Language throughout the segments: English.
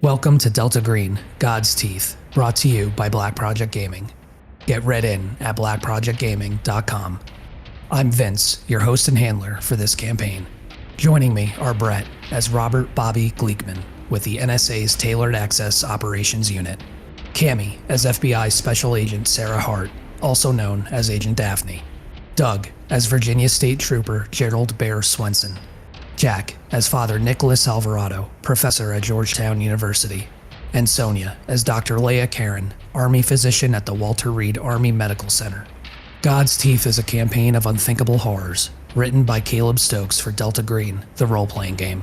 Welcome to Delta Green, God's Teeth, brought to you by Black Project Gaming. Get read in at blackprojectgaming.com. I'm Vince, your host and handler for this campaign. Joining me are Brett as Robert Bobby Gleekman with the NSA's Tailored Access Operations Unit, Cami as FBI Special Agent Sarah Hart, also known as Agent DAPHNE, Doug as Virginia State Trooper Gerrald Bear Swenson, Jack as Father Nicholas Alvarado, professor at Georgetown University, and Sonia as Dr. Leah Caron, Army physician at the Walter Reed Army Medical Center. God's Teeth is a campaign of unthinkable horrors, written by Caleb Stokes for Delta Green, the role-playing game.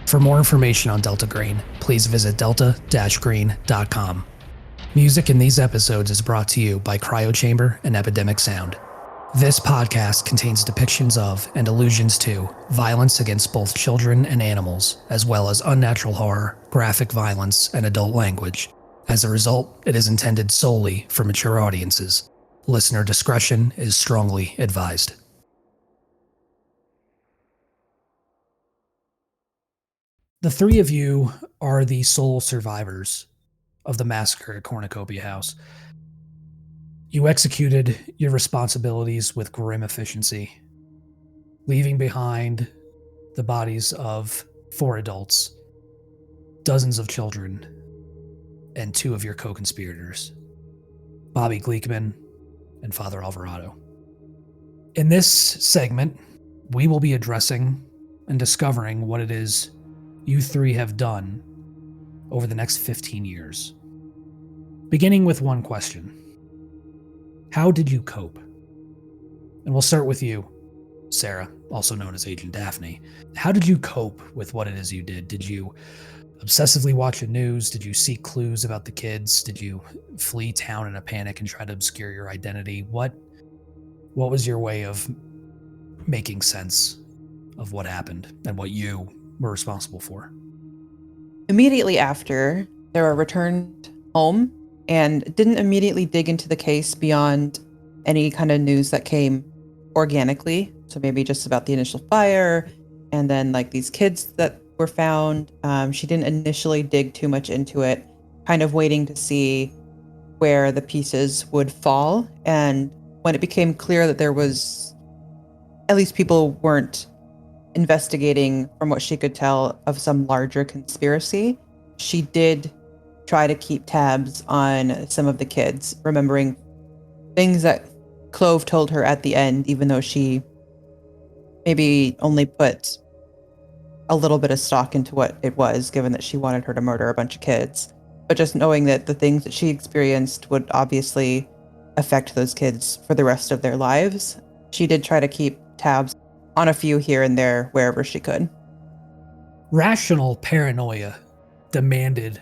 For more information on Delta Green, please visit delta-green.com. Music in these episodes is brought to you by Cryo Chamber and Epidemic Sound. This podcast contains depictions of and allusions to violence against both children and animals, as well as unnatural horror, graphic violence, and adult language. As a result, it is intended solely for mature audiences. Listener discretion is strongly advised. The three of you are the sole survivors of the massacre at Cornucopia House. You executed your responsibilities with grim efficiency, leaving behind the bodies of 4 adults, dozens of children, and 2 of your co-conspirators, Bobby Gleekman and Father Alvarado. In this segment, we will be addressing and discovering what it is you 3 have done over the next 15 years. Beginning with one question. How did you cope? And we'll start with you, Sarah, also known as Agent DAPHNE. How did you cope with what it is you did? Did you obsessively watch the news? Did you seek clues about the kids? Did you flee town in a panic and try to obscure your identity? What was your way of making sense of what happened and what you were responsible for? Immediately after, Sarah returned home and didn't immediately dig into the case beyond any kind of news that came organically. So maybe just about the initial fire and then like these kids that were found. She didn't initially dig too much into it, kind of waiting to see where the pieces would fall. And when it became clear that there was, at least people weren't investigating from what she could tell of some larger conspiracy, she did try to keep tabs on some of the kids, remembering things that Clove told her at the end, even though she maybe only put a little bit of stock into what it was, given that she wanted her to murder a bunch of kids. But just knowing that the things that she experienced would obviously affect those kids for the rest of their lives, she did try to keep tabs on a few here and there wherever she could. Rational paranoia demanded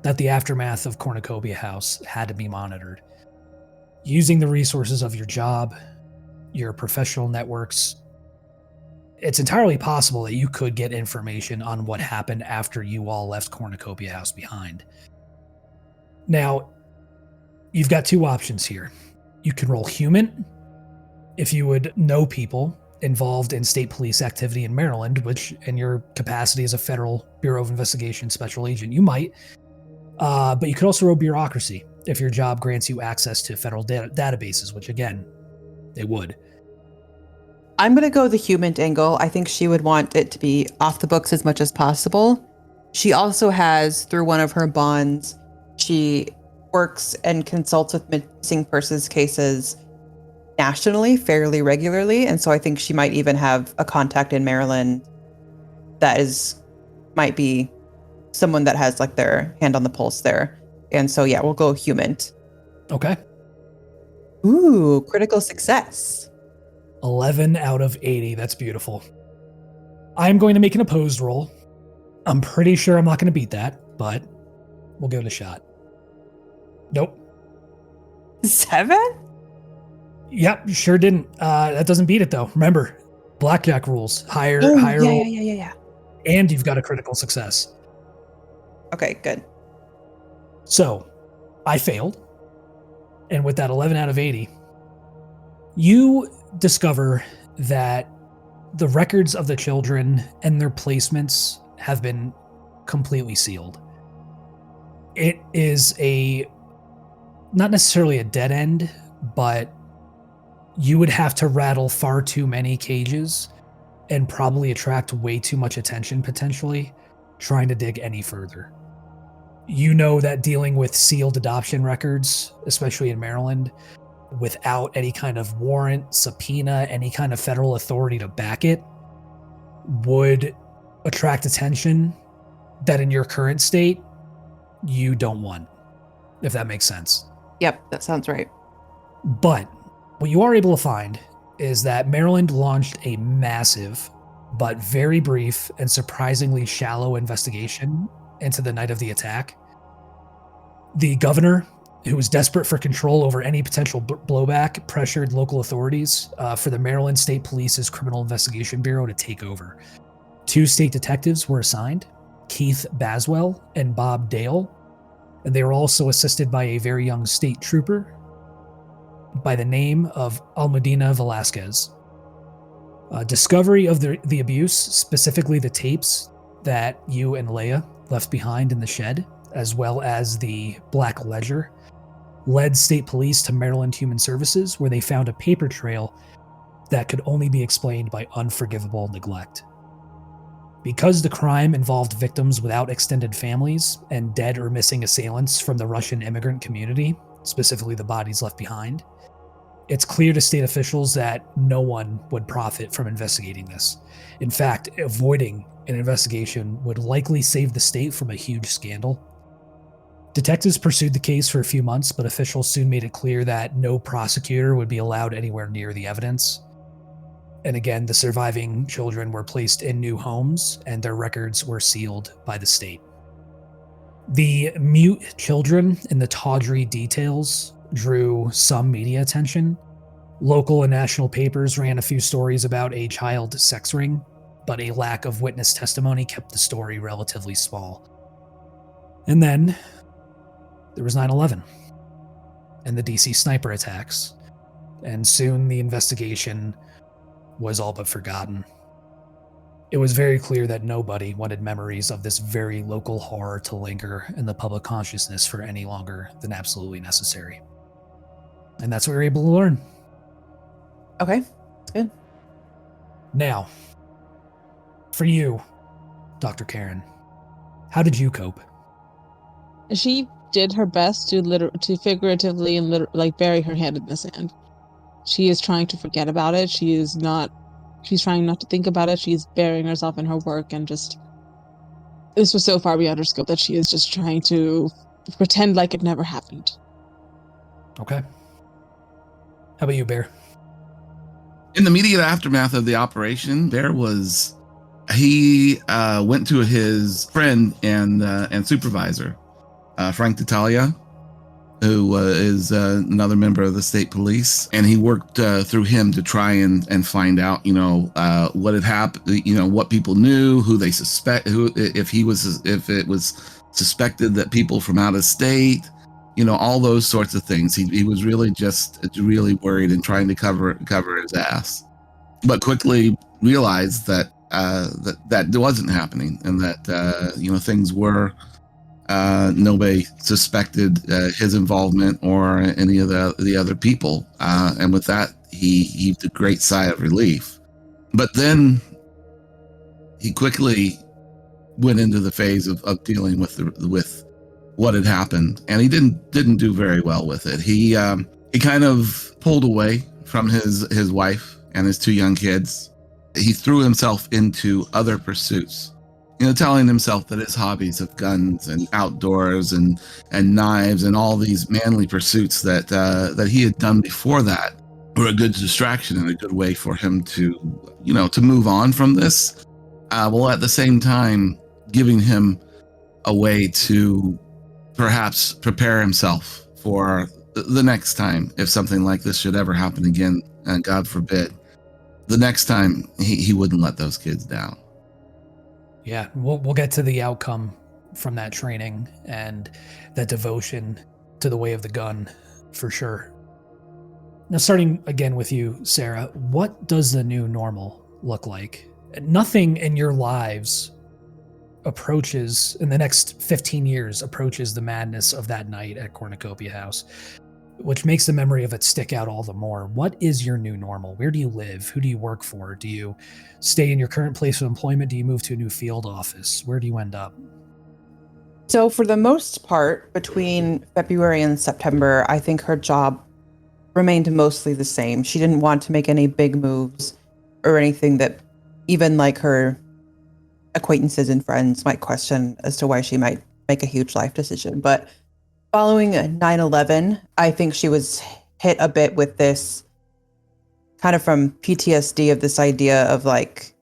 that the aftermath of Cornucopia House had to be monitored. Using the resources of your job, your professional networks, it's entirely possible that you could get information on what happened after you all left Cornucopia House behind. Now, you've got 2 options here. You can roll human, if you would know people involved in state police activity in Maryland, which in your capacity as a Federal Bureau of Investigation special agent, you might. But you could also roll bureaucracy if your job grants you access to federal databases, which again, they would. I'm going to go the human angle. I think she would want it to be off the books as much as possible. She also has, through one of her bonds, she works and consults with missing persons cases nationally fairly regularly. And so I think she might even have a contact in Maryland that might be someone that has like their hand on the pulse there. And so, yeah, we'll go human. Okay. Ooh, critical success. 11 out of 80. That's beautiful. I'm going to make an opposed roll. I'm pretty sure I'm not going to beat that, but we'll give it a shot. Nope. 7? Yep, sure didn't. That doesn't beat it though. Remember, blackjack rules. Higher roll. Yeah. And you've got a critical success. Okay, good. So, I failed. And with that 11 out of 80, you discover that the records of the children and their placements have been completely sealed. It is not necessarily a dead end, but you would have to rattle far too many cages and probably attract way too much attention potentially trying to dig any further. You know that dealing with sealed adoption records, especially in Maryland, without any kind of warrant, subpoena, any kind of federal authority to back it, would attract attention that in your current state, you don't want, if that makes sense. Yep, that sounds right. But what you are able to find is that Maryland launched a massive, but very brief and surprisingly shallow investigation into the night of the attack. The governor, who was desperate for control over any potential blowback, pressured local authorities for the Maryland State Police's Criminal Investigation Bureau to take over. 2 state detectives were assigned, Keith Baswell and Bob Dale, and they were also assisted by a very young state trooper by the name of Almudena Velasquez. Discovery of the abuse, specifically the tapes that you and Leah left behind in the shed, as well as the black ledger, led state police to Maryland Human Services, where they found a paper trail that could only be explained by unforgivable neglect. Because the crime involved victims without extended families and dead or missing assailants from the Russian immigrant community, specifically the bodies left behind, it's clear to state officials that no one would profit from investigating this. In fact, avoiding an investigation would likely save the state from a huge scandal. Detectives pursued the case for a few months, but officials soon made it clear that no prosecutor would be allowed anywhere near the evidence. And again, the surviving children were placed in new homes and their records were sealed by the state. The mute children and the tawdry details drew some media attention. Local and national papers ran a few stories about a child sex ring, but a lack of witness testimony kept the story relatively small. And then there was 9/11 and the DC sniper attacks, and soon the investigation was all but forgotten. It was very clear that nobody wanted memories of this very local horror to linger in the public consciousness for any longer than absolutely necessary. And that's what we were able to learn. Okay, that's good. Now, for you, Dr. Caron, how did you cope? She did her best to figuratively and bury her head in the sand. She is trying to forget about it. She's trying not to think about it. She's burying herself in her work and just, this was so far beyond her scope that she is just trying to pretend like it never happened. Okay. How about you, Bear? In the immediate aftermath of the operation, he went to his friend and supervisor, Frank D'Italia, who is another member of the state police, and he worked through him to try and find out, what had happened, what people knew, who they suspect, if it was suspected that people from out of state, all those sorts of things. He was really really worried and trying to cover his ass, but quickly realized that that wasn't happening, and that things were. Nobody suspected his involvement or any of the other people, and with that, he heaved a great sigh of relief. But then he quickly went into the phase of dealing with what had happened, and he didn't do very well with it. He kind of pulled away from his wife and his 2 young kids. He threw himself into other pursuits. Telling himself that his hobbies of guns and outdoors and knives and all these manly pursuits that he had done before that were a good distraction and a good way for him to move on from this, while at the same time giving him a way to perhaps prepare himself for the next time if something like this should ever happen again, and God forbid, the next time he wouldn't let those kids down. Yeah, we'll get to the outcome from that training and that devotion to the way of the gun for sure. Now, starting again with you, Sarah, what does the new normal look like? Nothing in your lives approaches, in the next 15 years, approaches the madness of that night at Cornucopia House, which makes the memory of it stick out all the more. What is your new normal? Where do you live? Who do you work for? Do you stay in your current place of employment? Do you move to a new field office? Where do you end up? So for the most part, between February and September, I think her job remained mostly the same. She didn't want to make any big moves or anything that even like her acquaintances and friends might question as to why she might make a huge life decision. But following 9/11, I think she was hit a bit with this kind of from PTSD of this idea of like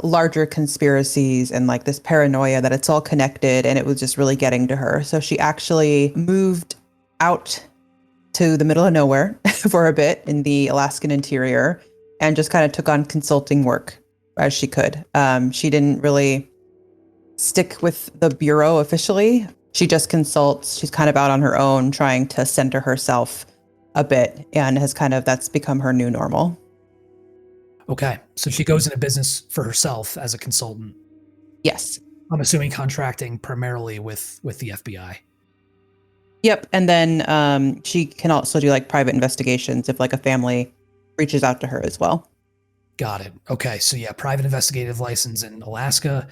larger conspiracies and like this paranoia that it's all connected, and it was just really getting to her. So she actually moved out to the middle of nowhere for a bit in the Alaskan interior and just kind of took on consulting work as she could. She didn't really stick with the bureau officially. She just consults. She's kind of out on her own, trying to center herself a bit, and that's become her new normal. Okay, so she goes into business for herself as a consultant. Yes. I'm assuming contracting primarily with the FBI. Yep. And then she can also do like private investigations if like a family reaches out to her as well. Got it. Okay, so yeah, private investigative license in Alaska,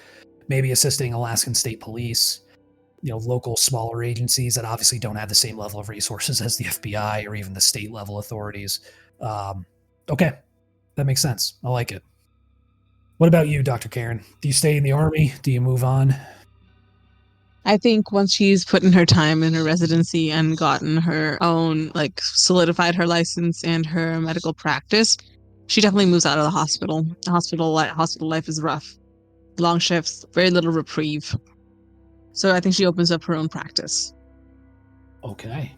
maybe assisting Alaskan State Police, local smaller agencies that obviously don't have the same level of resources as the FBI or even the state level authorities. Okay, that makes sense. I like it. What about you, Dr. Caron? Do you stay in the Army? Do you move on? I think once she's put in her time in her residency and gotten her own, like solidified her license and her medical practice, she definitely moves out of the hospital. The hospital life is rough. Long shifts, very little reprieve. So I think she opens up her own practice. Okay.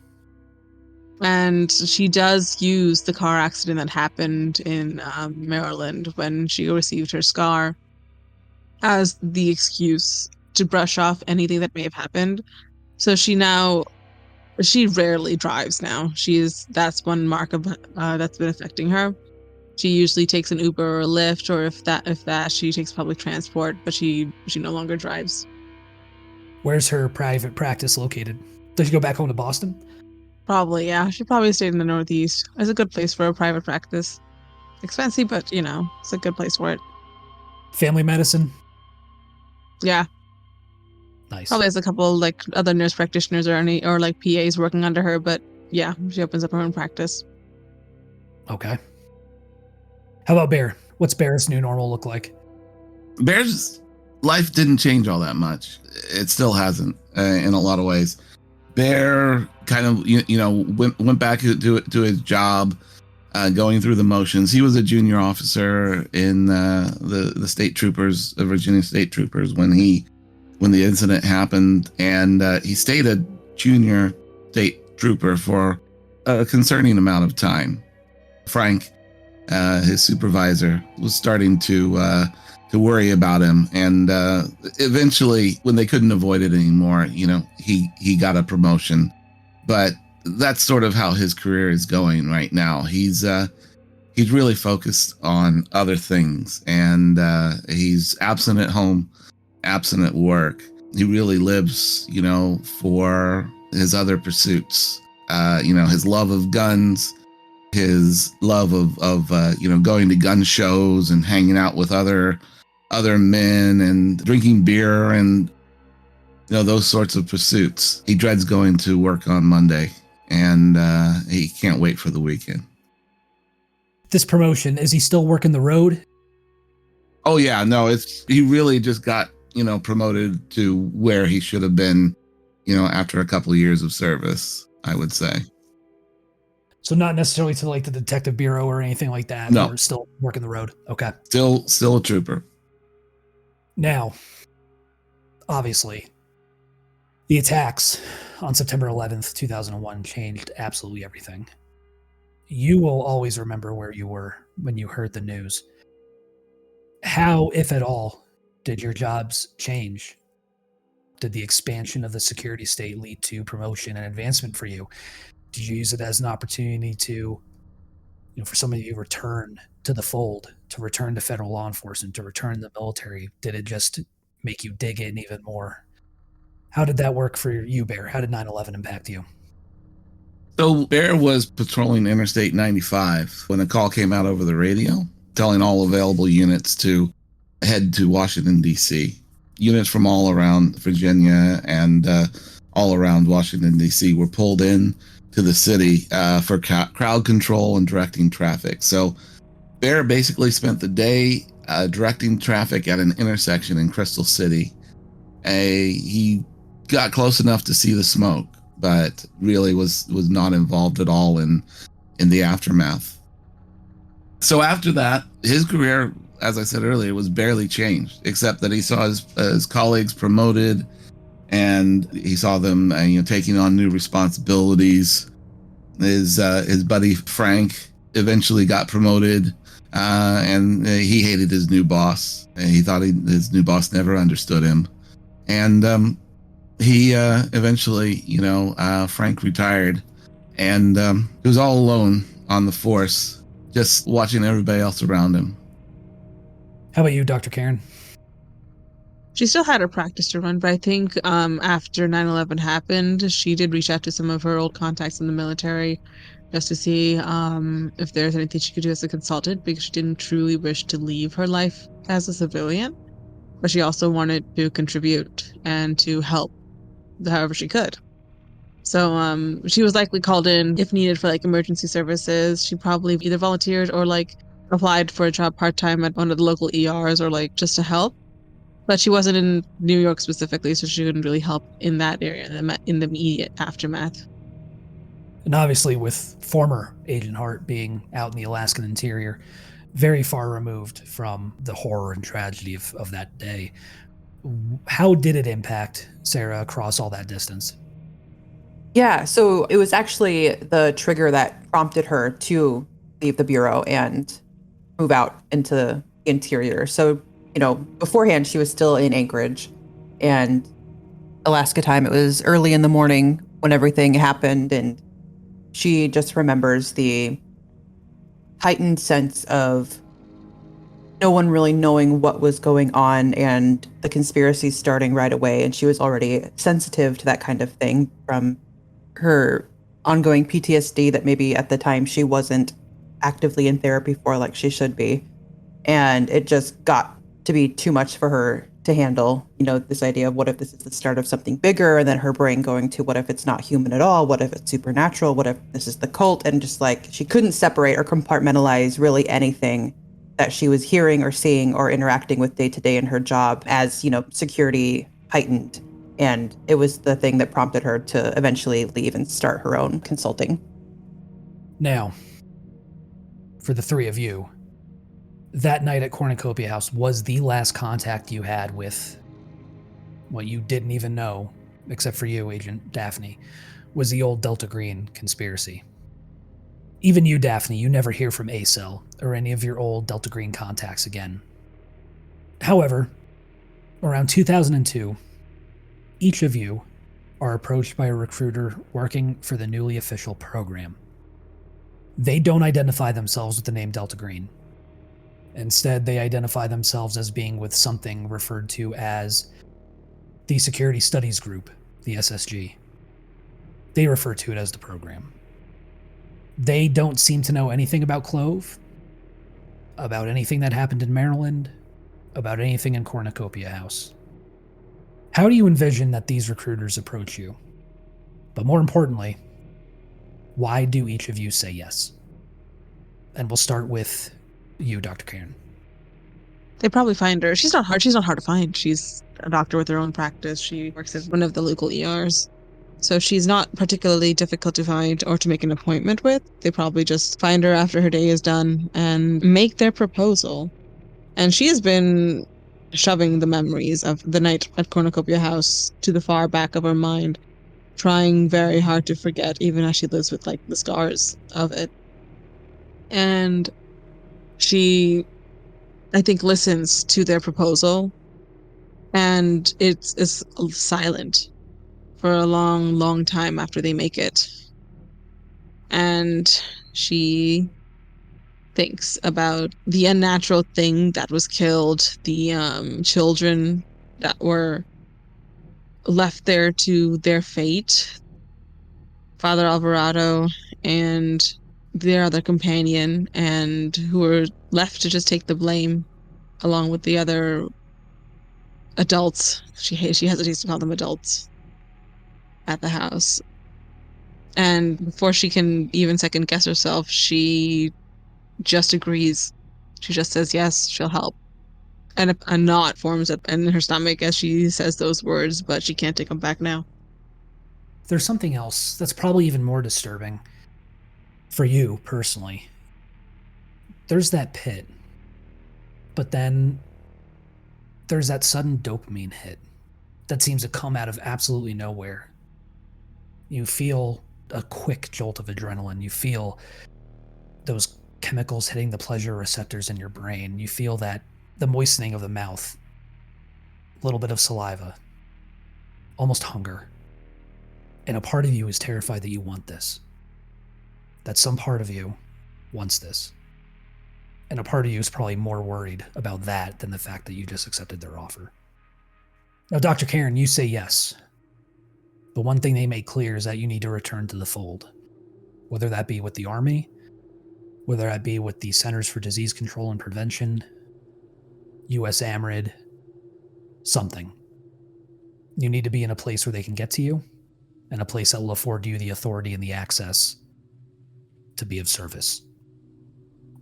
And she does use the car accident that happened in Maryland when she received her scar as the excuse to brush off anything that may have happened. So she rarely drives now. That's one mark of that's been affecting her. She usually takes an Uber or a Lyft, or if that she takes public transport, but she no longer drives. Where's her private practice located? Does she go back home to Boston? Probably, yeah. She probably stayed in the Northeast. It's a good place for a private practice. Expensive, but it's a good place for it. Family medicine? Yeah. Nice. Probably has a couple like other nurse practitioners or like PAs working under her, but yeah, she opens up her own practice. Okay. How about Bear? What's Bear's new normal look like? Bear's life didn't change all that much. It still hasn't in a lot of ways. Bear kind of went back to his job, going through the motions. He was a junior officer in the state troopers, the Virginia State Troopers, when the incident happened, and he stayed a junior state trooper for a concerning amount of time. Frank, his supervisor, was starting to worry about him, and eventually, when they couldn't avoid it anymore, he got a promotion. But that's sort of how his career is going right now. He's really focused on other things, and he's absent at home, absent at work. He really lives, for his other pursuits. His love of guns, his love of going to gun shows and hanging out with other men and drinking beer and those sorts of pursuits. He dreads going to work on Monday, and he can't wait for the weekend. This promotion, is he still working the road? Oh yeah, no, he really just got promoted to where he should have been after a couple of years of service, I would say. So not necessarily to like the detective bureau or anything like that. No. Or still working the road. Okay. Still a trooper. Now, obviously, the attacks on September 11th, 2001 changed absolutely everything. You will always remember where you were when you heard the news. How, if at all, did your jobs change? Did the expansion of the security state lead to promotion and advancement for you? Did you use it as an opportunity to, for some of you, return to the fold, to return to federal law enforcement, to return to the military? Did it just make you dig in even more. How did that work for you, Bear? How did 9/11 impact you? So Bear was patrolling Interstate 95 when a call came out over the radio telling all available units to head to Washington, D.C. Units from all around Virginia and all around Washington, D.C. were pulled in to the city for crowd control and directing traffic. So Bear basically spent the day directing traffic at an intersection in Crystal City. He got close enough to see the smoke, but really was not involved at all in the aftermath. So after that, his career, as I said earlier, was barely changed, except that he saw his colleagues promoted, and he saw them taking on new responsibilities. His buddy Frank eventually got promoted, and he hated his new boss. He thought his new boss never understood him, and he eventually, Frank retired, and he was all alone on the force, just watching everybody else around him. How about you, Dr. Caron? She still had her practice to run, but I think after 9/11 happened, she did reach out to some of her old contacts in the military just to see if there's anything she could do as a consultant, because she didn't truly wish to leave her life as a civilian, but she also wanted to contribute and to help however she could. So she was likely called in if needed for emergency services. She probably either volunteered or applied for a job part-time at one of the local ERs or just to help. But she wasn't in New York specifically, so she couldn't really help in that area in the immediate aftermath. And obviously with former Agent Hart being out in the Alaskan interior, very far removed from the horror and tragedy of that day, how did it impact Sarah across all that distance? Yeah, so it was actually the trigger that prompted her to leave the Bureau and move out into the interior. So, beforehand, she was still in Anchorage, and Alaska time, it was early in the morning when everything happened, and she just remembers the heightened sense of no one really knowing what was going on and the conspiracy starting right away. And she was already sensitive to that kind of thing from her ongoing PTSD that maybe at the time she wasn't actively in therapy for like she should be. And it just got to be too much for her to handle, this idea of what if this is the start of something bigger, and then her brain going to what if it's not human at all? What if it's supernatural? What if this is the cult? And just she couldn't separate or compartmentalize really anything that she was hearing or seeing or interacting with day to day in her job as, security heightened. And it was the thing that prompted her to eventually leave and start her own consulting. Now, for the three of you, that night at Cornucopia House was the last contact you had with what you didn't even know, except for you, Agent Daphne, was the old Delta Green conspiracy. Even you, Daphne, you never hear from A-Cell or any of your old Delta Green contacts again. However, around 2002, each of you are approached by a recruiter working for the newly official program. They don't identify themselves with the name Delta Green. Instead, they identify themselves as being with something referred to as the Security Studies Group, the SSG. They refer to it as the program. They don't seem to know anything about Clove, about anything that happened in Maryland, about anything in Cornucopia House. How do you envision that these recruiters approach you? But more importantly, why do each of you say yes? And we'll start with you, Dr. Caron. They probably find her. She's not hard to find. She's a doctor with her own practice. She works at one of the local ERs. So she's not particularly difficult to find or to make an appointment with. They probably just find her after her day is done and make their proposal. And she has been shoving the memories of the night at Cornucopia House to the far back of her mind, trying very hard to forget, even as she lives with the scars of it. And she, I think, listens to their proposal, and it's silent for a long, long time after they make it. And she thinks about the unnatural thing that was killed, the children that were left there to their fate. Father Alvarado and their other companion, and who were left to just take the blame along with the other adults. She hesitates to call them adults at the house. And before she can even second guess herself, she just agrees. She just says yes, she'll help. And a knot forms up in her stomach as she says those words, but she can't take them back now. There's something else that's probably even more disturbing for you personally. There's that pit, but then there's that sudden dopamine hit that seems to come out of absolutely nowhere. You feel a quick jolt of adrenaline. You feel those chemicals hitting the pleasure receptors in your brain. You feel that the moistening of the mouth, a little bit of saliva, almost hunger. And a part of you is terrified that you want this. That some part of you wants this. And a part of you is probably more worried about that than the fact that you just accepted their offer. Now, Dr. Caron, you say yes. The one thing they make clear is that you need to return to the fold. Whether that be with the Army, whether that be with the Centers for Disease Control and Prevention, US AMRID, something. You need to be in a place where they can get to you, and a place that will afford you the authority and the access to be of service.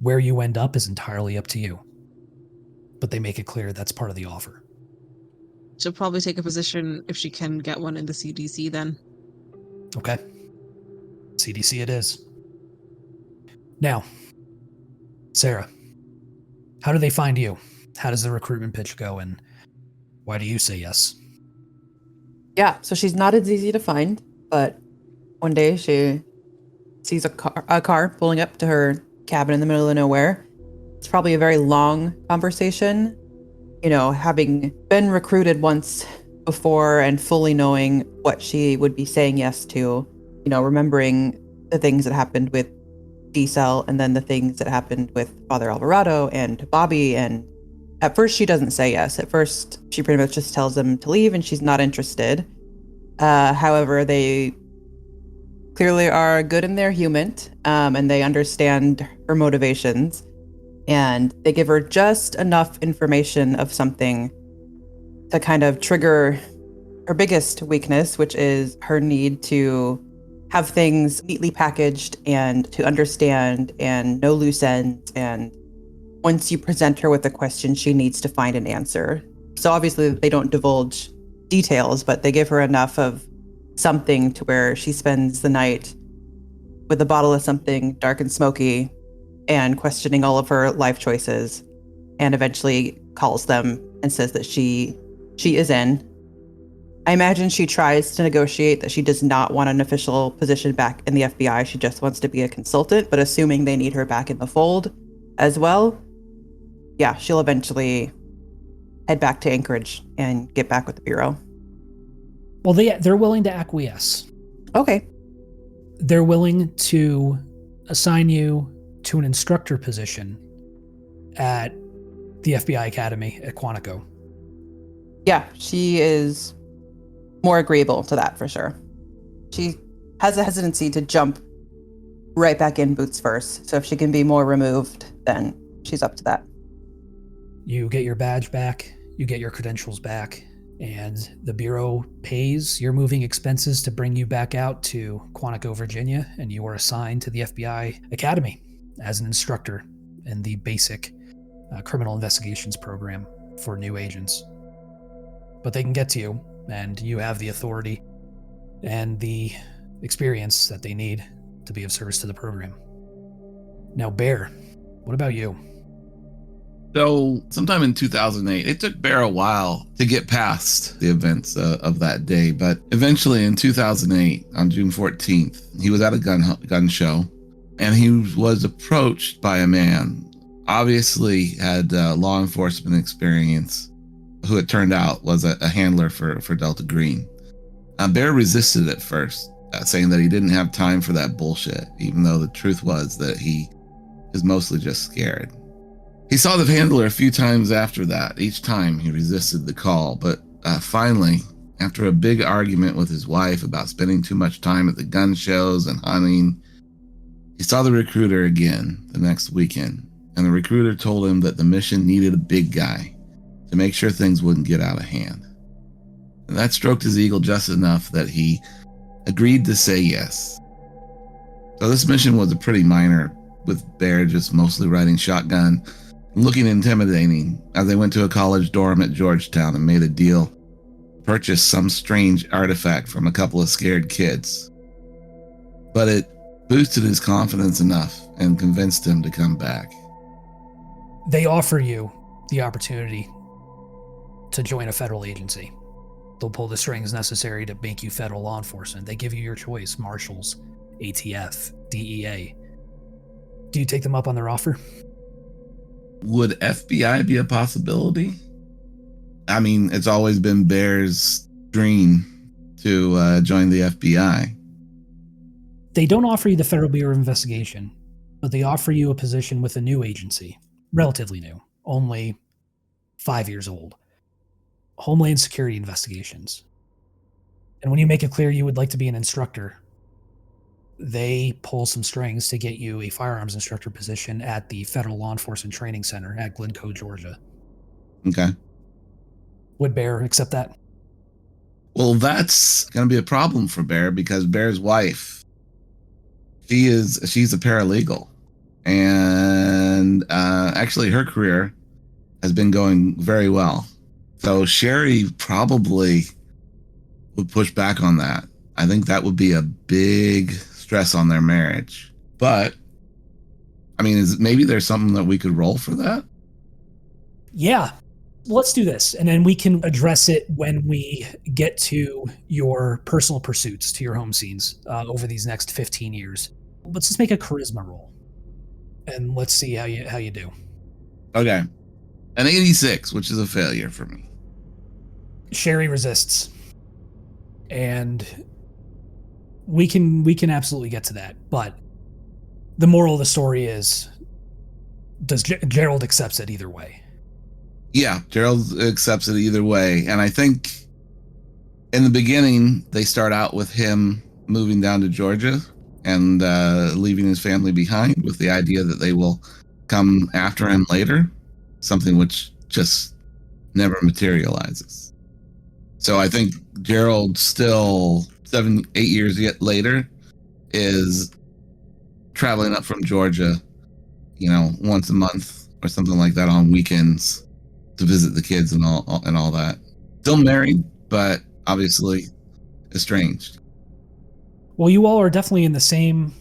Where you end up is entirely up to you. But they make it clear that's part of the offer. She'll probably take a position, if she can get one, in the CDC then. Okay. CDC it is. Now, Sarah, how do they find you? How does the recruitment pitch go, and why do you say yes? Yeah, so she's not as easy to find, but one day she sees a car pulling up to her cabin in the middle of nowhere. It's probably a very long conversation. You know, having been recruited once before and fully knowing what she would be saying yes to, you know, remembering the things that happened with D-Cell and then the things that happened with Father Alvarado and Bobby. And at first she doesn't say yes. At first she pretty much just tells them to leave and she's not interested. However, they clearly are good and they're human, and they understand her motivations. And they give her just enough information of something to kind of trigger her biggest weakness, which is her need to have things neatly packaged and to understand and no loose ends. And once you present her with a question, she needs to find an answer. So obviously they don't divulge details, but they give her enough of something to where she spends the night with a bottle of something dark and smoky and questioning all of her life choices, and eventually calls them and says that she is in. I imagine she tries to negotiate that she does not want an official position back in the FBI. She just wants to be a consultant, but assuming they need her back in the fold as well, yeah, she'll eventually head back to Anchorage and get back with the Bureau. Well, they're willing to acquiesce. Okay. They're willing to assign you to an instructor position at the FBI Academy at Quantico. Yeah, she is more agreeable to that for sure. She has a hesitancy to jump right back in boots first. So if she can be more removed, then she's up to that. You get your badge back, you get your credentials back, and the Bureau pays your moving expenses to bring you back out to Quantico, Virginia, and you are assigned to the FBI Academy as an instructor in the basic criminal investigations program for new agents. But they can get to you, and you have the authority and the experience that they need to be of service to the program. Now, Bear, what about you? So sometime in 2008, it took Bear a while to get past the events of that day. But eventually in 2008, on June 14th, he was at a gun show, and he was approached by a man, obviously had law enforcement experience, who it turned out was a handler for Delta Green. Bear resisted at first, saying that he didn't have time for that bullshit, even though the truth was that he is mostly just scared. He saw the handler a few times after that. Each time he resisted the call, but finally, after a big argument with his wife about spending too much time at the gun shows and hunting, he saw the recruiter again the next weekend, and the recruiter told him that the mission needed a big guy to make sure things wouldn't get out of hand. And that stroked his ego just enough that he agreed to say yes. So this mission was a pretty minor, with Bear just mostly riding shotgun, looking intimidating as they went to a college dorm at Georgetown and made a deal to purchase some strange artifact from a couple of scared kids. But it boosted his confidence enough and convinced him to come back. They offer you the opportunity to join a federal agency. They'll pull the strings necessary to make you federal law enforcement. They give you your choice: Marshals, ATF, DEA. Do you take them up on their offer? Would FBI be a possibility? I mean, it's always been Bear's dream to join the FBI. They don't offer you the Federal Bureau of Investigation, but they offer you a position with a new agency, relatively new, only 5 years old. Homeland Security Investigations. And when you make it clear you would like to be an instructor, they pull some strings to get you a firearms instructor position at the Federal Law Enforcement Training Center at Glencoe, Georgia. Okay. Would Bear accept that? Well, that's going to be a problem for Bear, because Bear's wife, she's a paralegal, and actually her career has been going very well. So Sherry probably would push back on that. I think that would be a big stress on their marriage. But I mean, maybe there's something that we could roll for that? Yeah. Let's do this, and then we can address it when we get to your personal pursuits, to your home scenes over these next 15 years. Let's just make a charisma roll, and let's see how you do. Okay. An 86, which is a failure for me. Sherry resists, and we can absolutely get to that. But the moral of the story is, does Gerrald accepts it either way? Yeah, Gerrald accepts it either way. And I think in the beginning, they start out with him moving down to Georgia and leaving his family behind, with the idea that they will come after him later, something which just never materializes. So I think Gerrald still 7-8 years yet later is traveling up from Georgia, once a month or something like that on weekends to visit the kids and all that. Still married, but obviously estranged. Well, you all are definitely in the same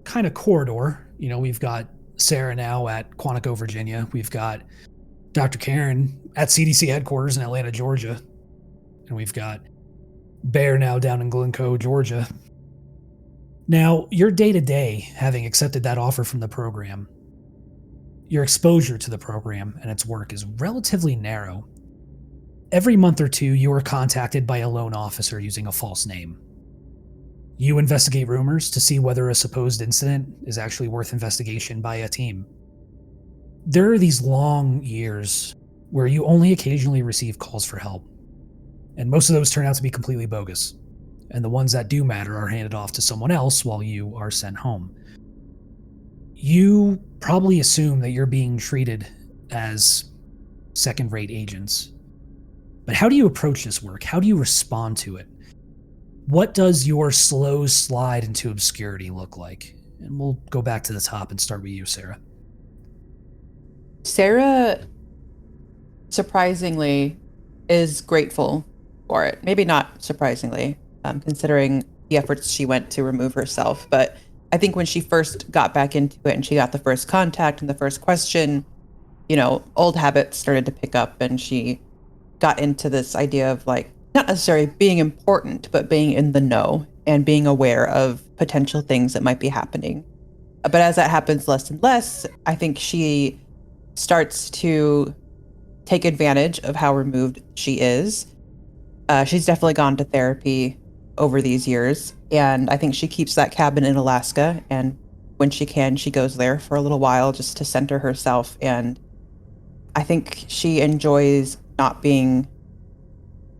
kind of corridor. We've got Sarah now at Quantico, Virginia. We've got Dr. Caron at CDC headquarters in Atlanta, Georgia. And we've got Bear now down in Glencoe, Georgia. Now, your day-to-day, having accepted that offer from the program, your exposure to the program and its work is relatively narrow. Every month or two, you are contacted by a lone officer using a false name. You investigate rumors to see whether a supposed incident is actually worth investigation by a team. There are these long years where you only occasionally receive calls for help, and most of those turn out to be completely bogus, and the ones that do matter are handed off to someone else while you are sent home. You probably assume that you're being treated as second-rate agents. But how do you approach this work? How do you respond to it? What does your slow slide into obscurity look like? And we'll go back to the top and start with you, Sarah. Sarah, surprisingly, is grateful for it. Maybe not surprisingly, considering the efforts she went to remove herself. But I think when she first got back into it and she got the first contact and the first question, old habits started to pick up, and she got into this idea of not necessarily being important, but being in the know and being aware of potential things that might be happening. But as that happens less and less, I think she starts to take advantage of how removed she is. She's definitely gone to therapy over these years, and I think she keeps that cabin in Alaska and when she can, she goes there for a little while just to center herself. And I think she enjoys not being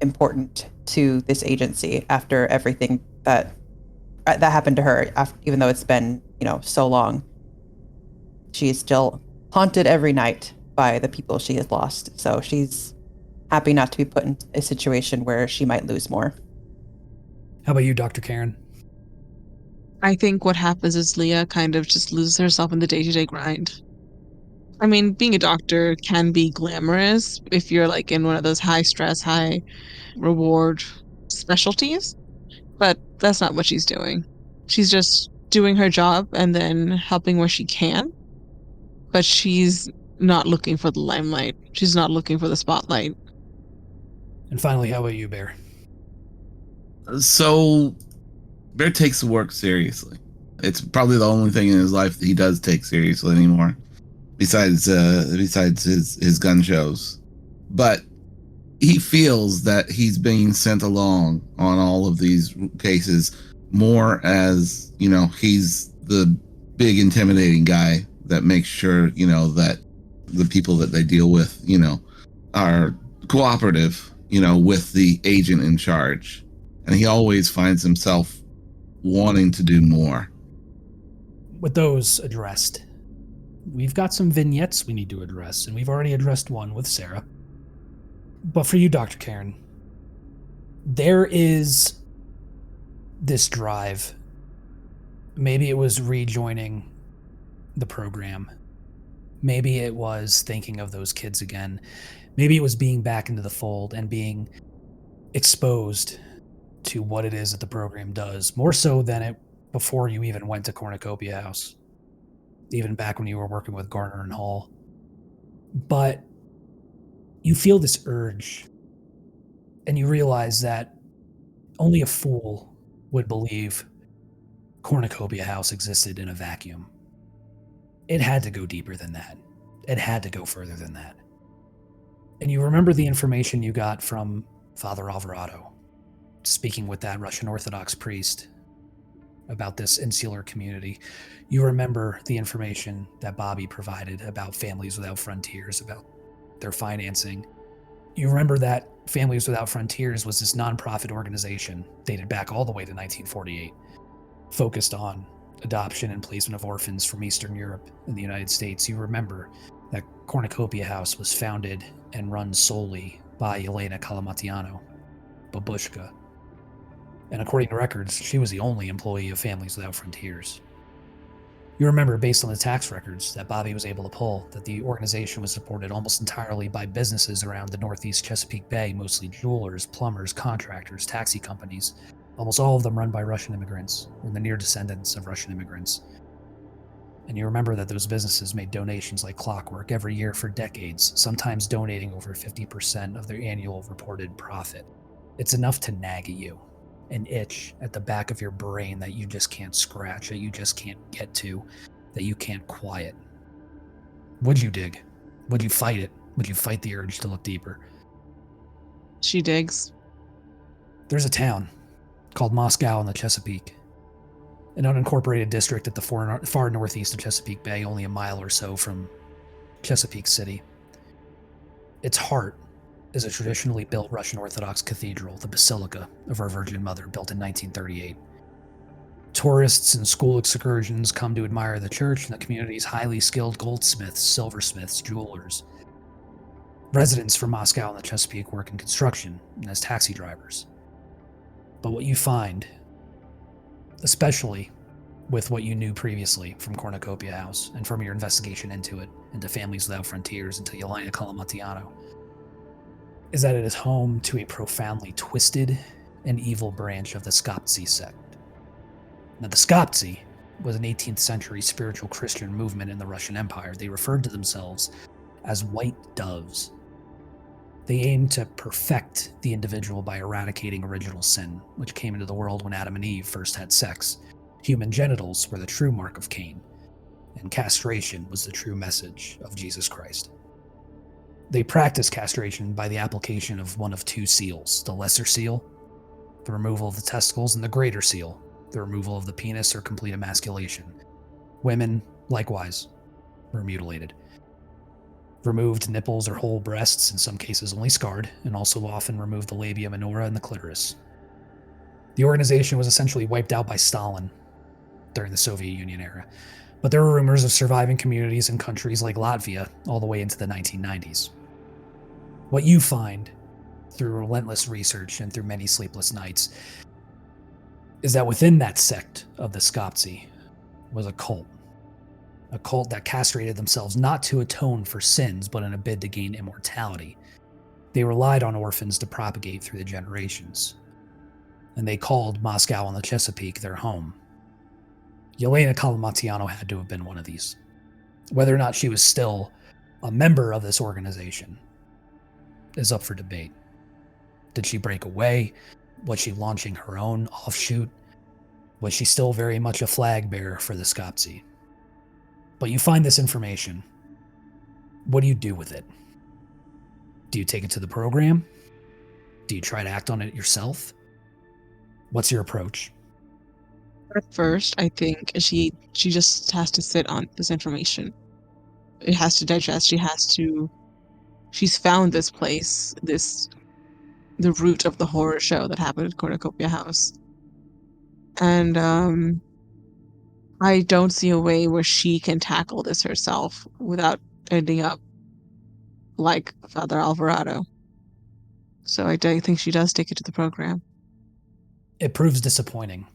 important to this agency after everything that happened to her, even though it's been, so long. She's still haunted every night by the people she has lost. So she's happy not to be put in a situation where she might lose more. How about you, Dr. Caron? I think what happens is Leah kind of just loses herself in the day-to-day grind. I mean, being a doctor can be glamorous if you're like in one of those high stress, high reward specialties, but that's not what she's doing. She's just doing her job and then helping where she can, but she's not looking for the limelight. She's not looking for the spotlight. And finally, how about you, Bear? So Bear takes the work seriously. It's probably the only thing in his life that he does take seriously anymore, besides his gun shows. But he feels that he's being sent along on all of these cases more as, he's the big intimidating guy that makes sure, that the people that they deal with, are cooperative, with the agent in charge. And he always finds himself wanting to do more. With those addressed, we've got some vignettes we need to address, and we've already addressed one with Sarah. But for you, Dr. Caron, there is this drive. Maybe it was rejoining the program. Maybe it was thinking of those kids again. Maybe it was being back into the fold and being exposed to what it is that the program does, more so than it before you even went to Cornucopia House, even back when you were working with Garner and Hall. But you feel this urge, and you realize that only a fool would believe Cornucopia House existed in a vacuum. It had to go deeper than that. It had to go further than that. And you remember the information you got from Father Alvarado, speaking with that Russian Orthodox priest about this insular community. You remember the information that Bobby provided about Families Without Frontiers, about their financing. You remember that Families Without Frontiers was this nonprofit organization dated back all the way to 1948, focused on adoption and placement of orphans from Eastern Europe and the United States. You remember that Cornucopia House was founded and run solely by Elena Kalamatiano, Babushka. And according to records, she was the only employee of Families Without Frontiers. You remember, based on the tax records that Bobby was able to pull, that the organization was supported almost entirely by businesses around the Northeast Chesapeake Bay, mostly jewelers, plumbers, contractors, taxi companies, almost all of them run by Russian immigrants, or the near descendants of Russian immigrants. And you remember that those businesses made donations like clockwork every year for decades, sometimes donating over 50% of their annual reported profit. It's enough to nag at you, an itch at the back of your brain that you just can't scratch, that you just can't get to, that you can't quiet. Would you dig? Would you fight it? Would you fight the urge to look deeper? She digs. There's a town called Moscow on the Chesapeake, an unincorporated district at the far northeast of Chesapeake Bay, only a mile or so from Chesapeake City. Its heart is a traditionally built Russian Orthodox cathedral, the Basilica of Our Virgin Mother, built in 1938. Tourists and school excursions come to admire the church and the community's highly skilled goldsmiths, silversmiths, jewelers. Residents from Moscow and the Chesapeake work in construction and as taxi drivers. But what you find, especially with what you knew previously from Cornucopia House and from your investigation into it, into Families Without Frontiers, into Yelena Kalamatiano, is that it is home to a profoundly twisted and evil branch of the Skoptsi sect. Now, the Skoptsi was an 18th century spiritual Christian movement in the Russian Empire. They referred to themselves as white doves. They aimed to perfect the individual by eradicating original sin, which came into the world when Adam and Eve first had sex. Human genitals were the true mark of Cain, and castration was the true message of Jesus Christ. They practiced castration by the application of one of two seals: the lesser seal, the removal of the testicles, and the greater seal, the removal of the penis or complete emasculation. Women, likewise, were mutilated. Removed nipples or whole breasts, in some cases only scarred, and also often removed the labia minora and the clitoris. The organization was essentially wiped out by Stalin during the Soviet Union era, but there were rumors of surviving communities in countries like Latvia all the way into the 1990s. What you find through relentless research and through many sleepless nights is that within that sect of the Skoptsi was a cult that castrated themselves not to atone for sins, but in a bid to gain immortality. They relied on orphans to propagate through the generations, and they called Moscow on the Chesapeake their home. Yelena Kalamatiano had to have been one of these. Whether or not she was still a member of this organization is up for debate. Did she break away? Was she launching her own offshoot? Was she still very much a flag bearer for the Skoptsi? But you find this information. What do you do with it? Do you take it to the program? Do you try to act on it yourself? What's your approach? At first, I think she just has to sit on this information. It has to digest. She's found this place, the root of the horror show that happened at Cornucopia House. And I don't see a way where she can tackle this herself without ending up like Father Alvarado. So I think she does take it to the program. It proves disappointing.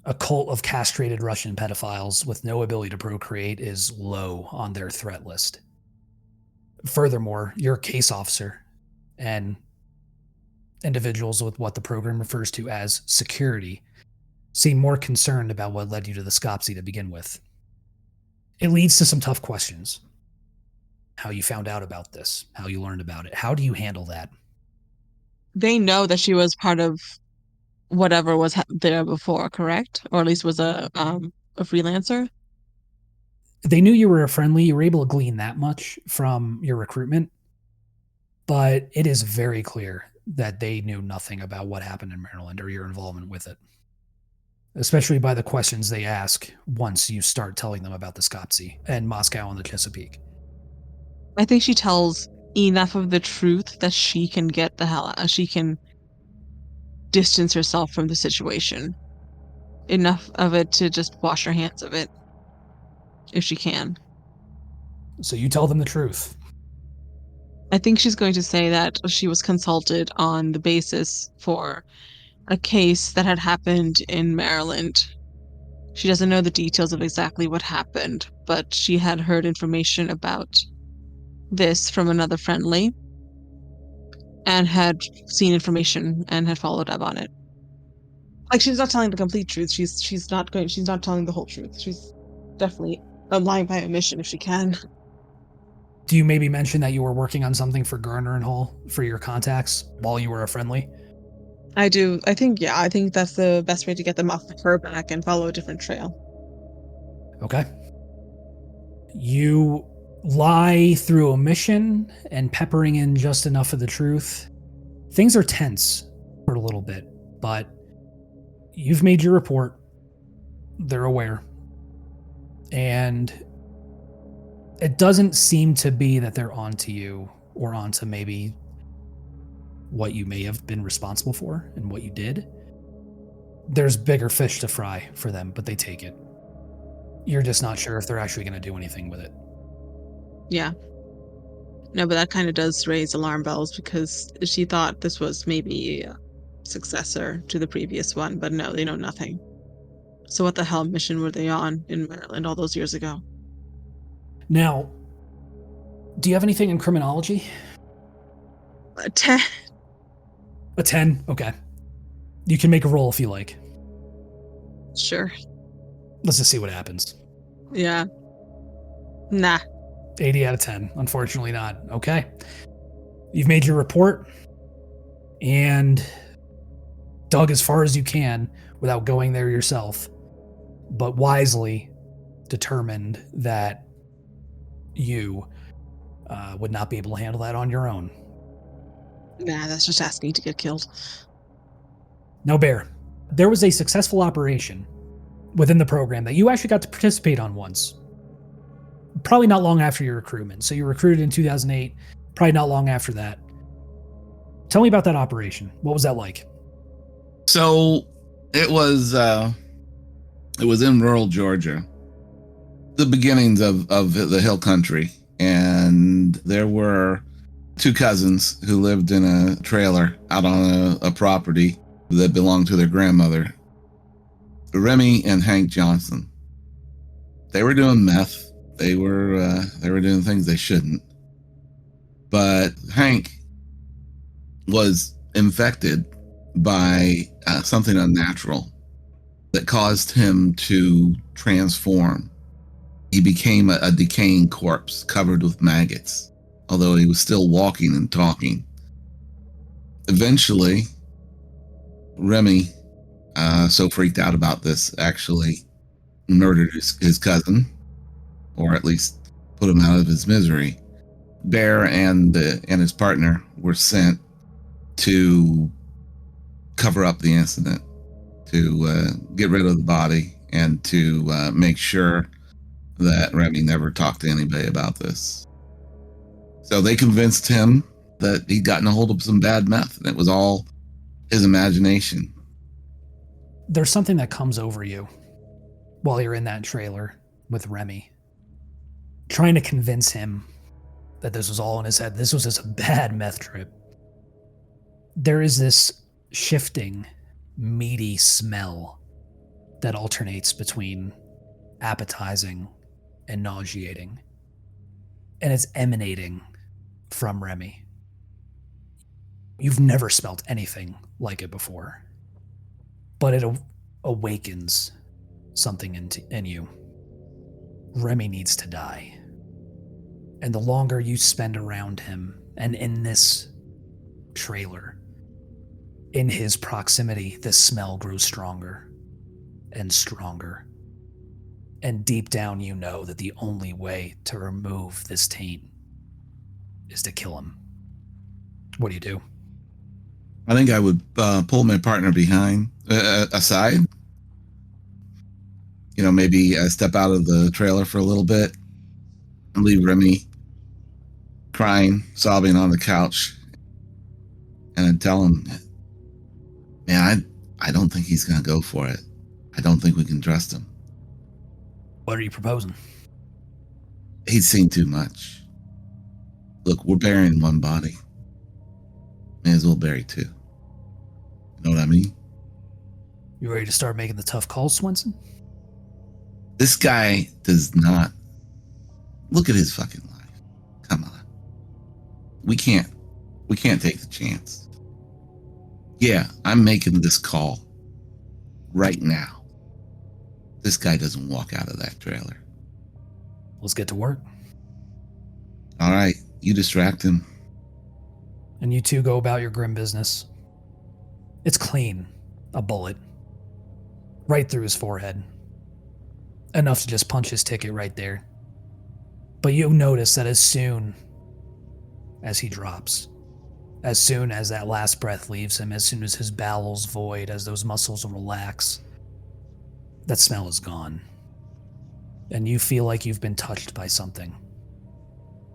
A cult of castrated Russian pedophiles with no ability to procreate is low on their threat list. Furthermore, you're a case officer, and individuals with what the program refers to as security seem more concerned about what led you to the Skoptsi to begin with. It leads to some tough questions. How you found out about this, how you learned about it. How do you handle that? They know that she was part of whatever was there before, correct? Or at least was a freelancer? They knew you were a friendly. You were able to glean that much from your recruitment. But it is very clear that they knew nothing about what happened in Maryland or your involvement with it. Especially by the questions they ask once you start telling them about the Skoptsi and Moscow on the Chesapeake. I think she tells enough of the truth that she can get the hell out. She can distance herself from the situation. Enough of it to just wash her hands of it. If she can. So you tell them the truth. I think she's going to say that she was consulted on the basis for a case that had happened in Maryland. She doesn't know the details of exactly what happened, but she had heard information about this from another friendly and had seen information and had followed up on it. Like, she's not telling the complete truth. She's not telling the whole truth. She's definitely lying by omission if she can. Do you maybe mention that you were working on something for Garner and Hall for your contacts while you were a friendly? I do. I think that's the best way to get them off her back and follow a different trail. Okay. You lie through omission and peppering in just enough of the truth. Things are tense for a little bit, but you've made your report. They're aware. And it doesn't seem to be that they're onto you or onto maybe what you may have been responsible for and what you did. There's bigger fish to fry for them, but they take it. You're just not sure if they're actually going to do anything with it. Yeah. No, but that kind of does raise alarm bells because she thought this was maybe a successor to the previous one, but no, they know nothing. So what the hell mission were they on in Maryland all those years ago? Now, do you have anything in criminology? 10. A 10? Okay. You can make a roll if you like. Sure. Let's just see what happens. Yeah. Nah. 80 out of 10. Unfortunately not. Okay. You've made your report and dug as far as you can without going there yourself, but wisely determined that you would not be able to handle that on your own. Nah, that's just asking to get killed. Now, Bear, there was a successful operation within the program that you actually got to participate on once. Probably not long after your recruitment. So you were recruited in 2008, probably not long after that. Tell me about that operation. What was that like? So it was in rural Georgia, the beginnings of the hill country. And there were two cousins who lived in a trailer out on a property that belonged to their grandmother, Remy and Hank Johnson. They were doing meth. They were doing things they shouldn't. But Hank was infected by something unnatural that caused him to transform. He became a decaying corpse covered with maggots, although he was still walking and talking. Eventually, Remy, so freaked out about this, actually murdered his cousin, or at least put him out of his misery. Bear and his partner were sent to cover up the incident, to get rid of the body, and to make sure that Remy never talked to anybody about this. So they convinced him that he'd gotten a hold of some bad meth, and it was all his imagination. There's something that comes over you while you're in that trailer with Remy, trying to convince him that this was all in his head. This was just a bad meth trip. There is this shifting, meaty smell that alternates between appetizing and nauseating. And it's emanating from Remy. You've never smelt anything like it before. But it awakens something in you. Remy needs to die. And the longer you spend around him and in this trailer, in his proximity, the smell grows stronger and stronger. And deep down, you know that the only way to remove this taint is to kill him. What do you do? I think I would pull my partner aside. You know, maybe step out of the trailer for a little bit and leave Remy crying, sobbing on the couch, and then tell him, man, I don't think he's going to go for it. I don't think we can trust him. What are you proposing? He's seen too much. Look, we're burying one body. May as well bury two. You know what I mean? You ready to start making the tough calls, Swenson? This guy does not look at his fucking life. Come on. We can't take the chance. Yeah, I'm making this call right now. This guy doesn't walk out of that trailer. Let's get to work. All right, you distract him. And you two go about your grim business. It's clean. A bullet. Right through his forehead. Enough to just punch his ticket right there. But you notice that as soon as he drops, as soon as that last breath leaves him, as soon as his bowels void, as those muscles relax, that smell is gone. And you feel like you've been touched by something.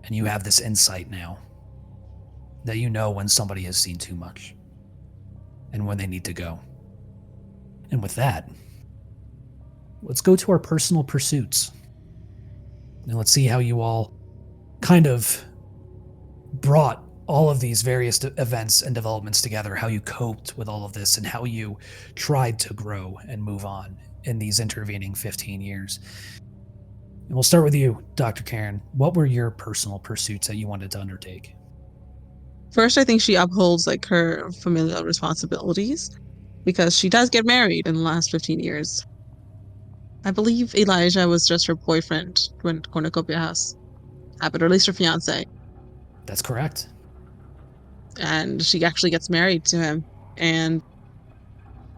And you have this insight now that you know when somebody has seen too much and when they need to go. And with that, let's go to our personal pursuits. And let's see how you all kind of brought all of these various events and developments together, how you coped with all of this, and how you tried to grow and move on in these intervening 15 years. And we'll start with you, Dr. Caron. What were your personal pursuits that you wanted to undertake? First, I think she upholds like her familial responsibilities because she does get married in the last 15 years. I believe Elijah was just her boyfriend when Cornucopia House happened, or at least her fiance. That's correct. And she actually gets married to him. And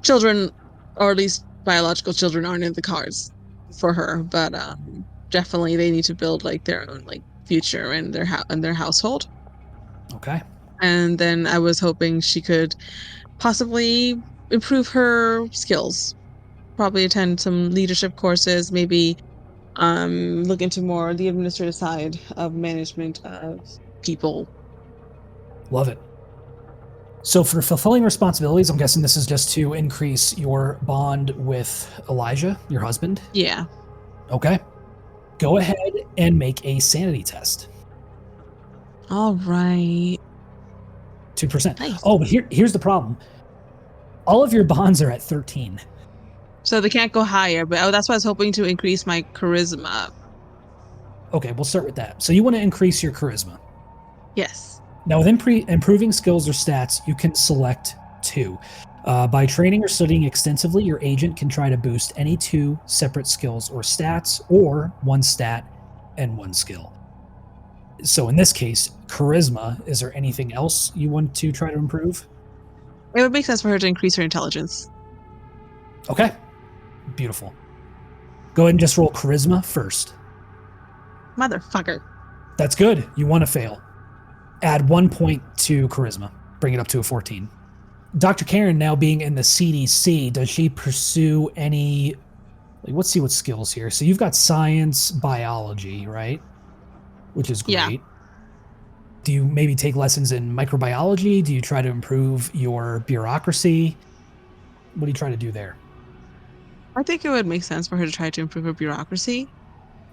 children, or at least biological children, aren't in the cards for her. But definitely they need to build like their own like future in their household. Okay. And then I was hoping she could possibly improve her skills probably attend some leadership courses, maybe look into more the administrative side of management of people. Love it. So for fulfilling responsibilities, I'm guessing this is just to increase your bond with Elijah, your husband. Yeah. Okay. Go ahead and make a sanity test. All right. 2%. Nice. Oh, but here's the problem. All of your bonds are at 13. So they can't go higher, but that's why I was hoping to increase my charisma. Okay, we'll start with that. So you want to increase your charisma. Yes. Now, with improving skills or stats, you can select 2. By training or studying extensively, your agent can try to boost any 2 separate skills or stats, or 1 stat and 1 skill. So in this case, charisma, is there anything else you want to try to improve? It would make sense for her to increase her intelligence. Okay, beautiful. Go ahead and just roll charisma first. Motherfucker. That's good. You want to fail. Add 1 point to charisma. Bring it up to a 14. Dr. Caron, now being in the CDC, does she pursue any... let's see what skills here. So you've got science, biology, right? Which is great. Yeah. Do you maybe take lessons in microbiology? Do you try to improve your bureaucracy? What do you try to do there? I think it would make sense for her to try to improve her bureaucracy.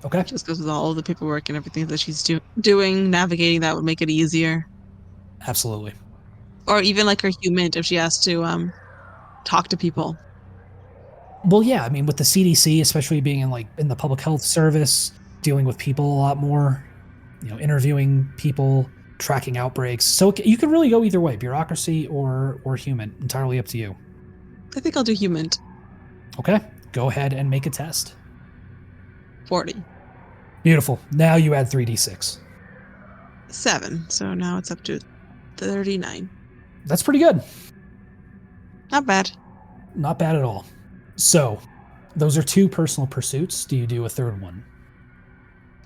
Okay. Just because with all the paperwork and everything that she's doing, navigating that would make it easier. Absolutely. Or even like her human, if she has to talk to people. Well, yeah. I mean, with the CDC, especially being in the public health service, dealing with people a lot more, interviewing people, tracking outbreaks. So you can really go either way, bureaucracy or human. Entirely up to you. I think I'll do human. Okay. Go ahead and make a test. 40. Beautiful. Now you add 3d6. 7. So now it's up to 39. That's pretty good. Not bad. Not bad at all. So, those are 2 personal pursuits. Do you do a third one?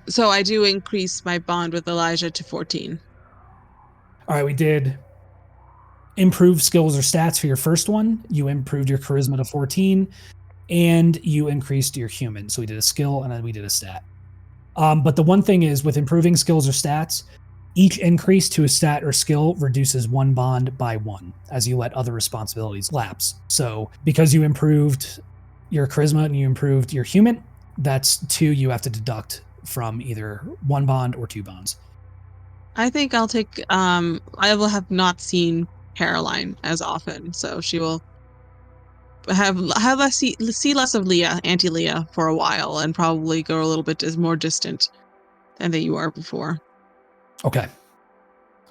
So I do increase my bond with Elijah to 14. All right, we did improve skills or stats for your first one. You improved your charisma to 14, and you increased your human. So we did a skill, and then we did a stat. But the one thing is, with improving skills or stats, each increase to a stat or skill reduces 1 bond by 1 as you let other responsibilities lapse. So because you improved your charisma and you improved your human, that's 2 you have to deduct from either 1 bond or 2 bonds. I think I'll take, I will have not seen Caroline as often, so she will have less see less of Leah, Auntie Leah, for a while, and probably go a little bit more distant than that you are before. Okay.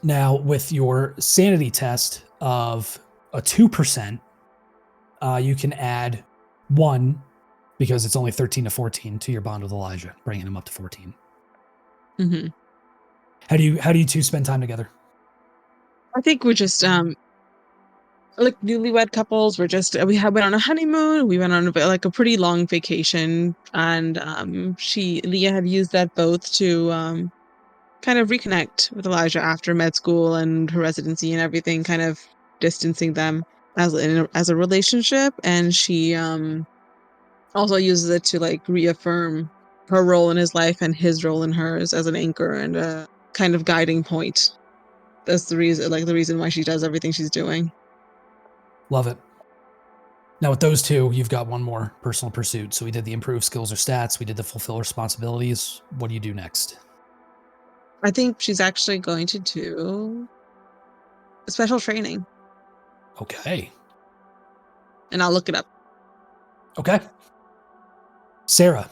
Now, with your sanity test of a 2%, you can add 1, because it's only 13 to 14, to your bond with Elijah, bringing him up to 14. Mm-hmm. How do you 2 spend time together? I think we're just like newlywed couples. We went on a honeymoon. We went on a pretty long vacation, and Leah had used that both to kind of reconnect with Elijah after med school and her residency and everything, kind of distancing them as a relationship. And she also uses it to reaffirm her role in his life and his role in hers as an anchor and a kind of guiding point. That's the reason why she does everything she's doing. Love it. Now with those 2, you've got 1 more personal pursuit. So we did the improved skills or stats. We did the fulfill responsibilities. What do you do next? I think she's actually going to do special training. Okay. And I'll look it up. Okay. Sarah,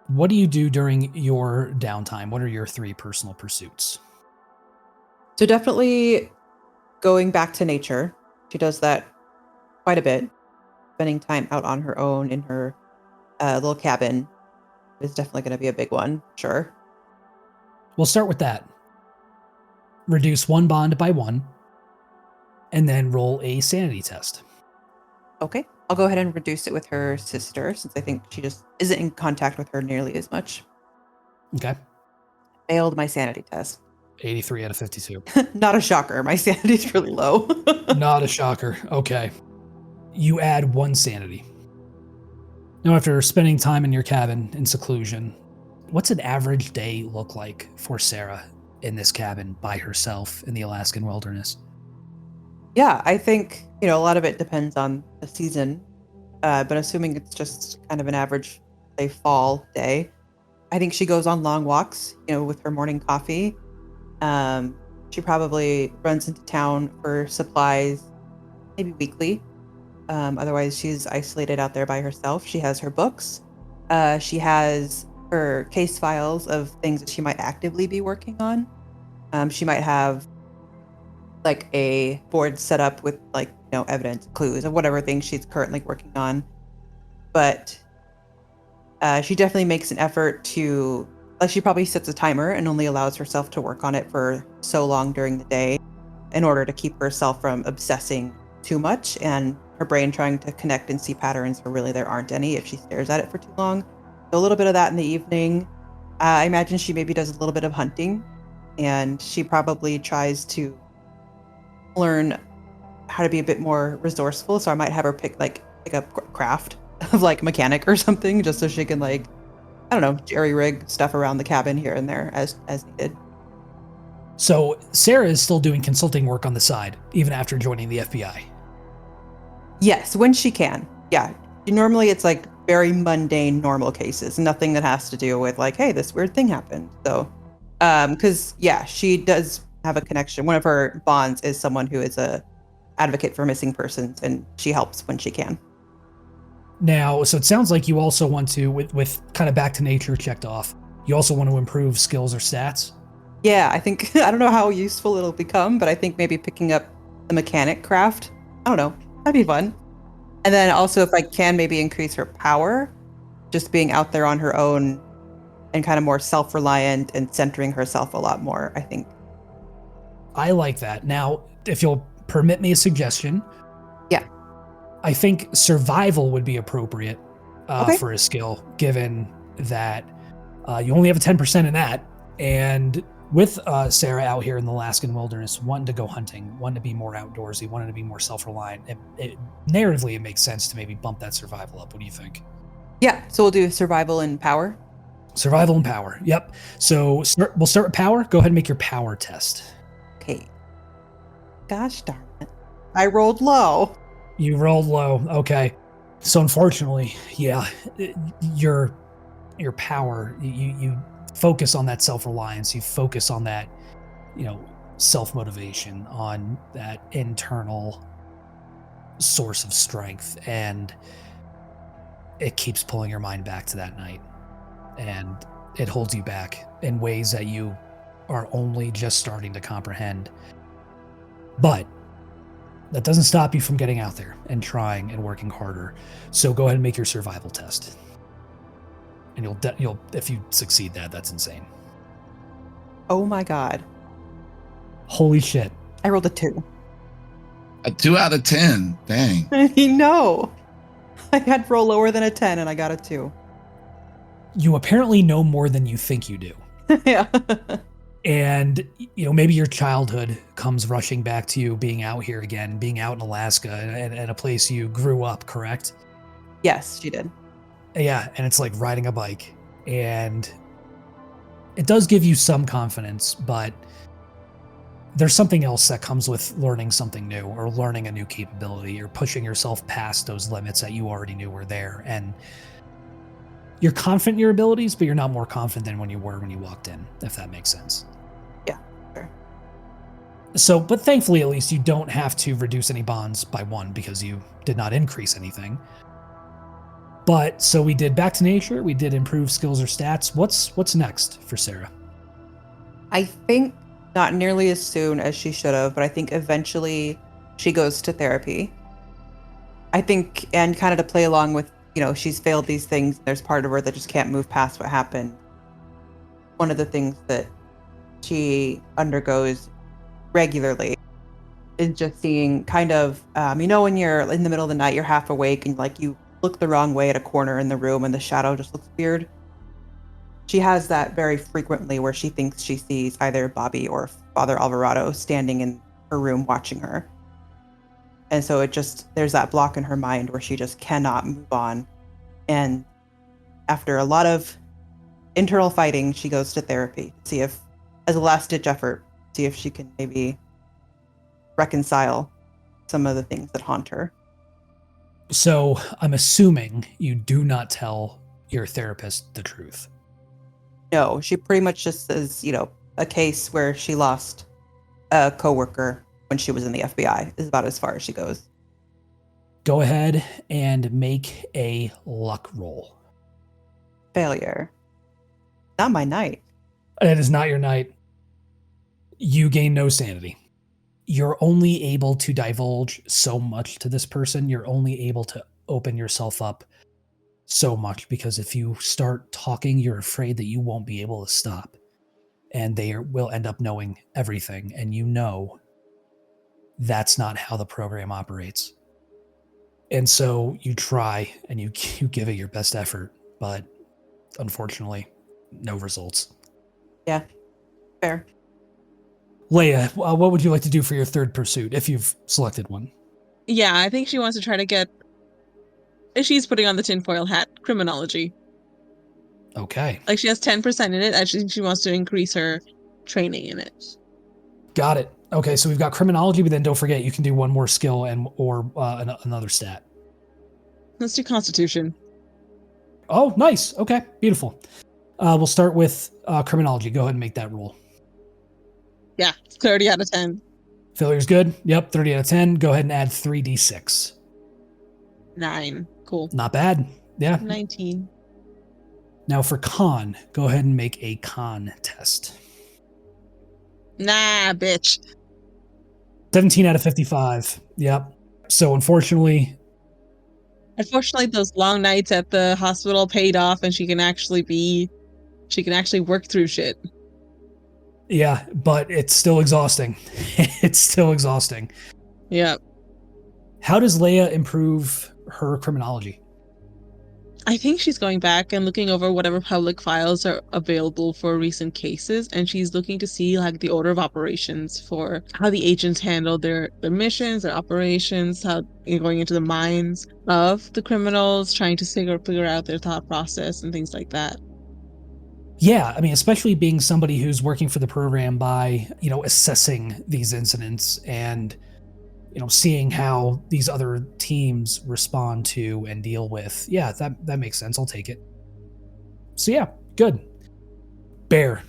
what do you do during your downtime? What are your 3 personal pursuits? So definitely going back to nature. She does that quite a bit. Spending time out on her own in her little cabin is definitely going to be a big one. Sure. We'll start with that. Reduce 1 bond by 1, and then roll a sanity test. Okay. I'll go ahead and reduce it with her sister, since I think she just isn't in contact with her nearly as much. Okay. Failed my sanity test. 83 out of 52. Not a shocker. My sanity's really low. Not a shocker. Okay. You add 1 sanity. Now, after spending time in your cabin in seclusion, what's an average day look like for Sarah in this cabin by herself in the Alaskan wilderness? Yeah, I think, a lot of it depends on the season. But assuming it's just kind of an average, say, fall day, I think she goes on long walks, with her morning coffee. She probably runs into town for supplies, maybe weekly. Otherwise, she's isolated out there by herself. She has her books. She has her case files of things that she might actively be working on. She might have like a board set up with evidence, clues, of whatever things she's currently working on. But she definitely makes an effort to, she probably sets a timer and only allows herself to work on it for so long during the day in order to keep herself from obsessing too much and her brain trying to connect and see patterns where really there aren't any if she stares at it for too long. So a little bit of that in the evening. I imagine she maybe does a little bit of hunting, and she probably tries to learn how to be a bit more resourceful. So I might have her pick up craft of mechanic or something, just so she can I don't know, jerry rig stuff around the cabin here and there as needed. So Sarah is still doing consulting work on the side, even after joining the FBI. Yes, when she can. Yeah. Normally it's very mundane, normal cases, nothing that has to do with hey, this weird thing happened. So, because she does have a connection. One of her bonds is someone who is a advocate for missing persons, and she helps when she can. Now, so it sounds like you also want to, with kind of back to nature checked off, you also want to improve skills or stats? Yeah, I think, I don't know how useful it'll become, but I think maybe picking up the mechanic craft, I don't know, that'd be fun. And then also if I can maybe increase her power, just being out there on her own and kind of more self-reliant and centering herself a lot more, I think. I like that. Now, if you'll permit me a suggestion. Yeah. I think survival would be appropriate Okay. for a skill, given that you only have a 10% in that. And with Sarah out here in the Alaskan wilderness, wanting to go hunting, wanting to be more outdoorsy, wanting to be more self-reliant, narratively, it makes sense to maybe bump that survival up. What do you think? Yeah, so we'll do survival and power. Survival and power. Yep. So we'll start with power. Go ahead and make your power test. Okay. Gosh darn it. I rolled low. You rolled low. Okay. So unfortunately, yeah, your power, you focus on that self-reliance, you focus on that, self-motivation, on that internal source of strength, and it keeps pulling your mind back to that night, and it holds you back in ways that you are only just starting to comprehend. But that doesn't stop you from getting out there and trying and working harder. So go ahead and make your survival test. And you'll if you succeed that's insane. Oh my god. Holy shit. I rolled a 2. A 2 out of 10. Dang. I know. I had to roll lower than a 10 and I got a 2. You apparently know more than you think you do. Yeah. And, maybe your childhood comes rushing back to you being out here again, being out in Alaska and a place you grew up, correct? Yes, she did. Yeah, and it's like riding a bike. And it does give you some confidence, but there's something else that comes with learning something new or learning a new capability or pushing yourself past those limits that you already knew were there. And you're confident in your abilities, but you're not more confident than when you were when you walked in, if that makes sense. Yeah, sure. So, but thankfully, at least you don't have to reduce any bonds by 1 because you did not increase anything. But so we did back to nature, we did improve skills or stats. What's next for Sarah? I think not nearly as soon as she should have, but I think eventually she goes to therapy. I think, and kind of to play along with, she's failed these things. There's part of her that just can't move past what happened. One of the things that she undergoes regularly is just seeing kind of, when you're in the middle of the night, you're half awake and you look the wrong way at a corner in the room and the shadow just looks weird. She has that very frequently where she thinks she sees either Bobby or Father Alvarado standing in her room watching her. And so there's that block in her mind where she just cannot move on And after a lot of internal fighting, she goes to therapy to see if, as a last-ditch effort, see if she can maybe reconcile some of the things that haunt her. So I'm assuming you do not tell your therapist the truth. No, she pretty much just says, a case where she lost a coworker when she was in the FBI is about as far as she goes. Go ahead and make a luck roll. Failure. Not my night. It is not your night. You gain no sanity. You're only able to divulge so much to this person. You're only able to open yourself up so much, because if you start talking, you're afraid that you won't be able to stop. And they will end up knowing everything. And that's not how the program operates. And so you try and you give it your best effort, but unfortunately, no results. Yeah, fair. Leah, what would you like to do for your third pursuit, if you've selected one? Yeah, I think she wants to try to get... She's putting on the tinfoil hat. Criminology. Okay. Like, she has 10% in it. I think she wants to increase her training in it. Got it. Okay, so we've got criminology, but then don't forget you can do one more skill or another stat. Let's do Constitution. Oh, nice. Okay, beautiful. We'll start with criminology. Go ahead and make that roll. Yeah, 30 out of 10. Failure's good. Yep, 30 out of 10. Go ahead and add 3d6. 9. Cool. Not bad. Yeah. 19. Now for con, go ahead and make a con test. Nah, bitch. 17 out of 55. Yep. So unfortunately, those long nights at the hospital paid off, and she can actually work through shit. yeah, but it's still exhausting. It's still exhausting. Yep. How does Leah improve her criminology? I think she's going back and looking over whatever public files are available for recent cases, and she's looking to see like the order of operations for how the agents handled their missions, their operations, how going into the minds of the criminals, trying to figure out their thought process and things like that. Yeah, I mean, especially being somebody who's working for the program by, assessing these incidents and, seeing how these other teams respond to and deal with. Yeah, that makes sense. I'll take it. So yeah, good. Bear,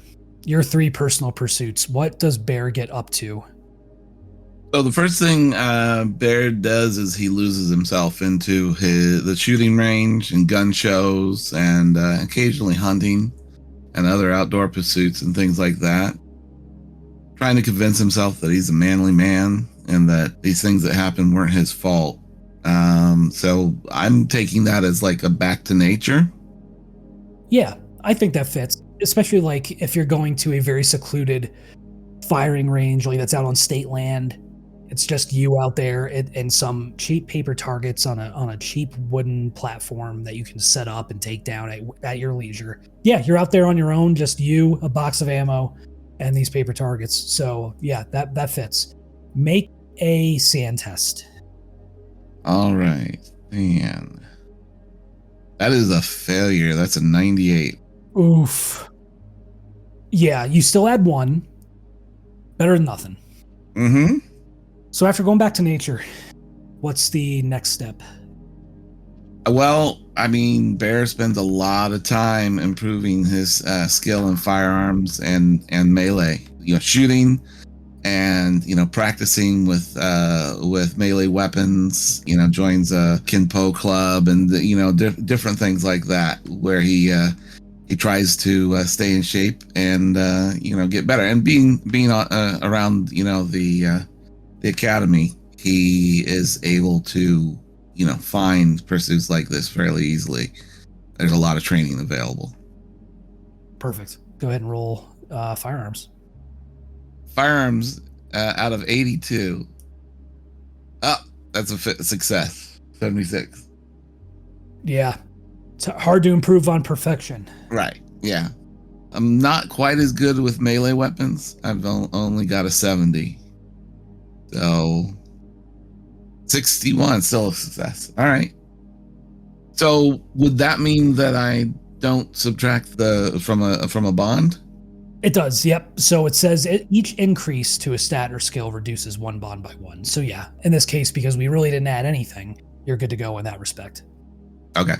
your 3 personal pursuits. What does Bear get up to? So the first thing Bear does is he loses himself into the shooting range and gun shows and occasionally hunting and other outdoor pursuits and things like that. Trying to convince himself that he's a manly man and that these things that happened weren't his fault. So I'm taking that as like a back to nature. Yeah, I think that fits. Especially like if you're going to a very secluded firing range, like that's out on state land. It's just you out there and some cheap paper targets on a cheap wooden platform that you can set up and take down at your leisure. Yeah, you're out there on your own, just you, a box of ammo, and these paper targets. So yeah, that fits. Make a sand test. All right, man. That is a failure. That's a 98. Oof. Yeah, you still add 1. Better than nothing. Mm-hmm. So after going back to nature, what's the next step? Well, I mean, Bear spends a lot of time improving his skill in firearms and melee. Shooting and practicing with melee weapons. Joins a Kinpo club and different things like that, where he tries to stay in shape and get better. And being around the academy, he is able to find pursuits like this fairly easily. There's a lot of training available. Perfect. Go ahead and roll firearms. Firearms out of 82. Oh, that's a success. 76. Yeah. It's hard to improve on perfection. Right. Yeah. I'm not quite as good with melee weapons. I've only got a 70. So 61, still a success. All right. So would that mean that I don't subtract from a bond? It does, yep. So it says each increase to a stat or skill reduces one bond by one. So yeah, in this case, because we really didn't add anything, you're good to go in that respect. Okay.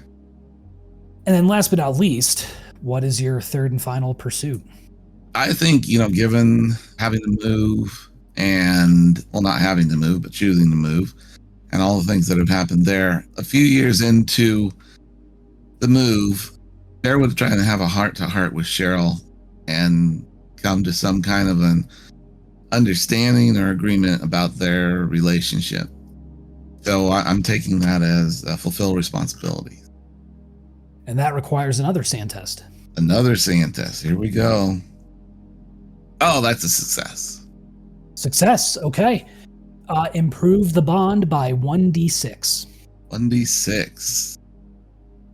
And then last but not least, what is your third and final pursuit? I think, given having to move and, well, not having to move, but choosing to move and all the things that have happened there, a few years into the move, Bear would try to have a heart-to-heart with Cheryl and come to some kind of an understanding or agreement about their relationship. So I'm taking that as a fulfill responsibility. And that requires another sand test. Another sand test. Here we go. Oh, that's a success. Success, okay. Improve the bond by 1d6. 1d6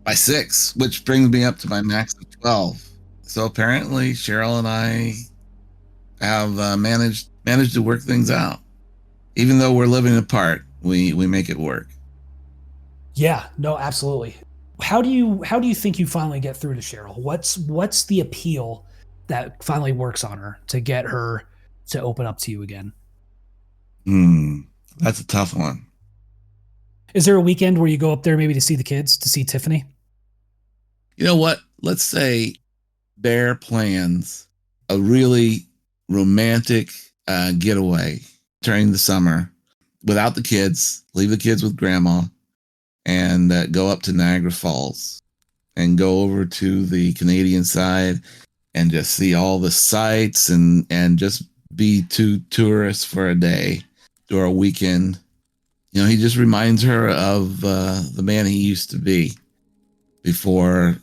by 6, which brings me up to my max of 12. So apparently Cheryl and I have managed to work things out. Even though we're living apart, we make it work. Yeah, no, absolutely. How do you think you finally get through to Cheryl? What's the appeal that finally works on her to get her to open up to you again? That's a tough one. Is there a weekend where you go up there maybe to see the kids, to see Tiffany? You know what? Let's say Bear plans a really romantic getaway during the summer without the kids, leave the kids with grandma, and go up to Niagara Falls and go over to the Canadian side and just see all the sights and just be two tourists for a day or a weekend. He just reminds her of the man he used to be before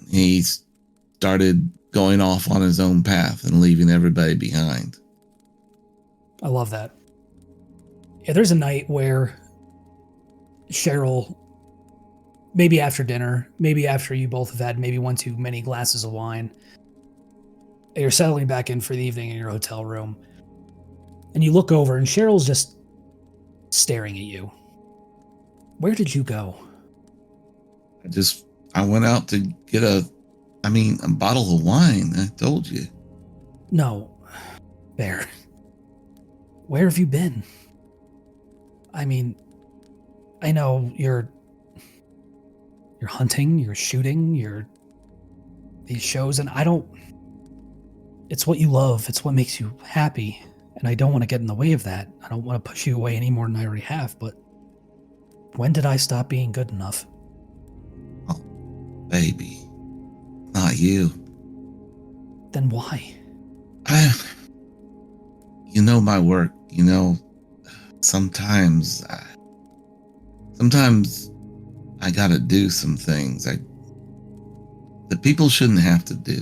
he started going off on his own path and leaving everybody behind. I love that. Yeah, there's a night where Cheryl, maybe after dinner, maybe after you both have had maybe one too many glasses of wine, you're settling back in for the evening in your hotel room, and you look over and Cheryl's just staring at you. Where did you go? I went out to get a bottle of wine. I told you. No, Bear. Where have you been? I mean, I know you're hunting, you're shooting, you're these shows, and it's what you love, it's what makes you happy, and I don't want to get in the way of that. I don't want to push you away any more than I already have, but when did I stop being good enough? Oh, baby, not you. Then why? You know my work, sometimes I gotta do some things that people shouldn't have to do.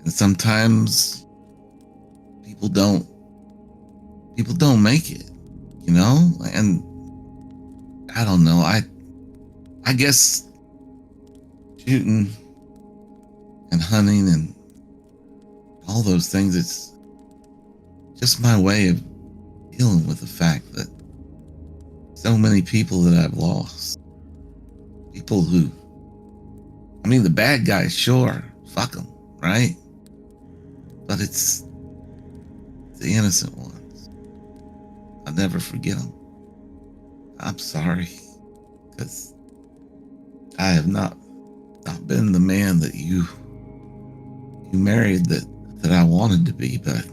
And sometimes people don't make it, and I don't know. I guess shooting and hunting and all those things, it's just my way of dealing with the fact that so many people that I've lost. People who, the bad guys, sure, fuck them, right? But it's the innocent ones. I'll never forget them. I'm sorry, because I have not been the man that you married that I wanted to be, but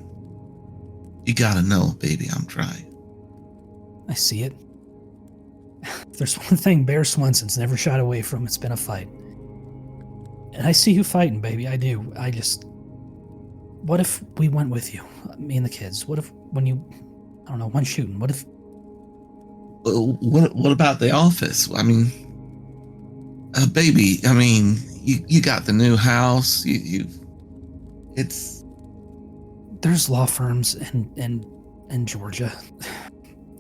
you gotta know, baby, I'm trying. I see it. If there's one thing Bear Swenson's never shied away from, it's been a fight. And I see you fighting, baby, I do. What if we went with you, me and the kids? What if when you, I don't know, went shooting, what if... What about the office? Baby, you got the new house, it's... There's law firms in Georgia.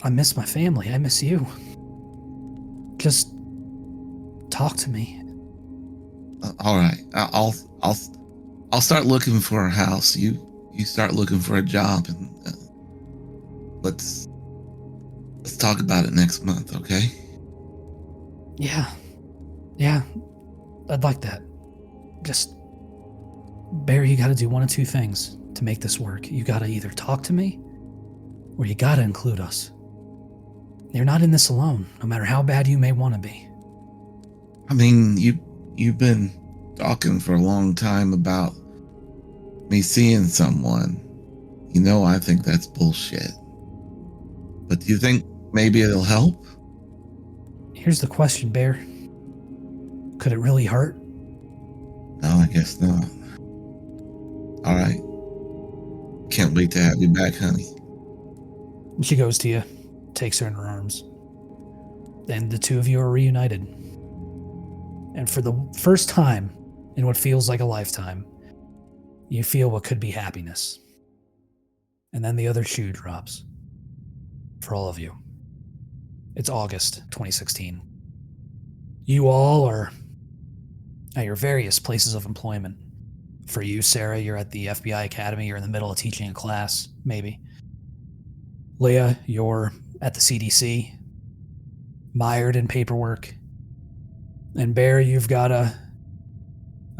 I miss my family. I miss you. Just talk to me. All right. I'll start looking for a house. You start looking for a job, and let's talk about it next month, okay? Yeah. Yeah, I'd like that. Just, Barry, you gotta do one of two things to make this work. You gotta either talk to me, or you gotta include us. You're not in this alone, no matter how bad you may want to be. I mean, you've been talking for a long time about me seeing someone. You know, I think that's bullshit. But do you think maybe it'll help? Here's the question, Bear. Could it really hurt? No, I guess not. All right. Can't wait to have you back, honey. She goes to you, takes her in her arms, and the two of you are reunited. And for the first time in what feels like a lifetime, you feel what could be happiness. And then the other shoe drops. For all of you. It's August 2016. You all are at your various places of employment. For you, Sarah, you're at the FBI Academy. You're in the middle of teaching a class, maybe. Leah, you're at the CDC, mired in paperwork. And Bear, you've got a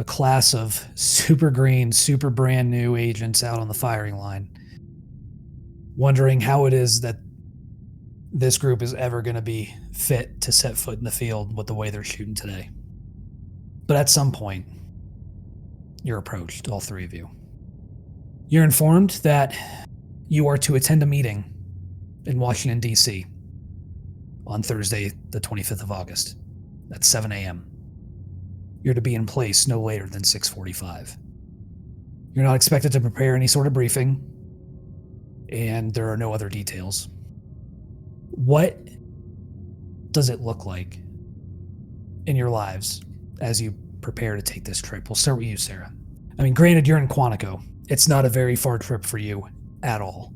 class of super green, super brand new agents out on the firing line, wondering how it is that this group is ever going to be fit to set foot in the field with the way they're shooting today. But at some point, you're approached, all three of you. You're informed that you are to attend a meeting in Washington, D.C. on Thursday, the 25th of August at 7 a.m. You're to be in place no later than 6:45. You're not expected to prepare any sort of briefing, and there are no other details. What does it look like in your lives as you prepare to take this trip? We'll start with you, Sarah. I mean, granted, you're in Quantico. It's not a very far trip for you at all.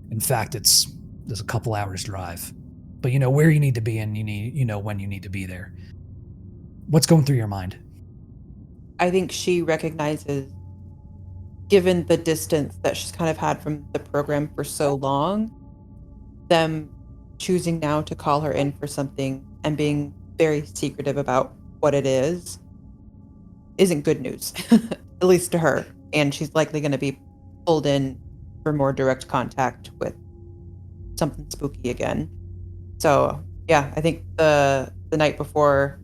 In fact, there's a couple hours drive. But you know where you need to be, and you know when you need to be there. What's going through your mind? I think she recognizes, given the distance that she's kind of had from the program for so long, them choosing now to call her in for something and being very secretive about what it is isn't good news, at least to her. And she's likely going to be pulled in for more direct contact with something spooky again. So yeah, I think the night before,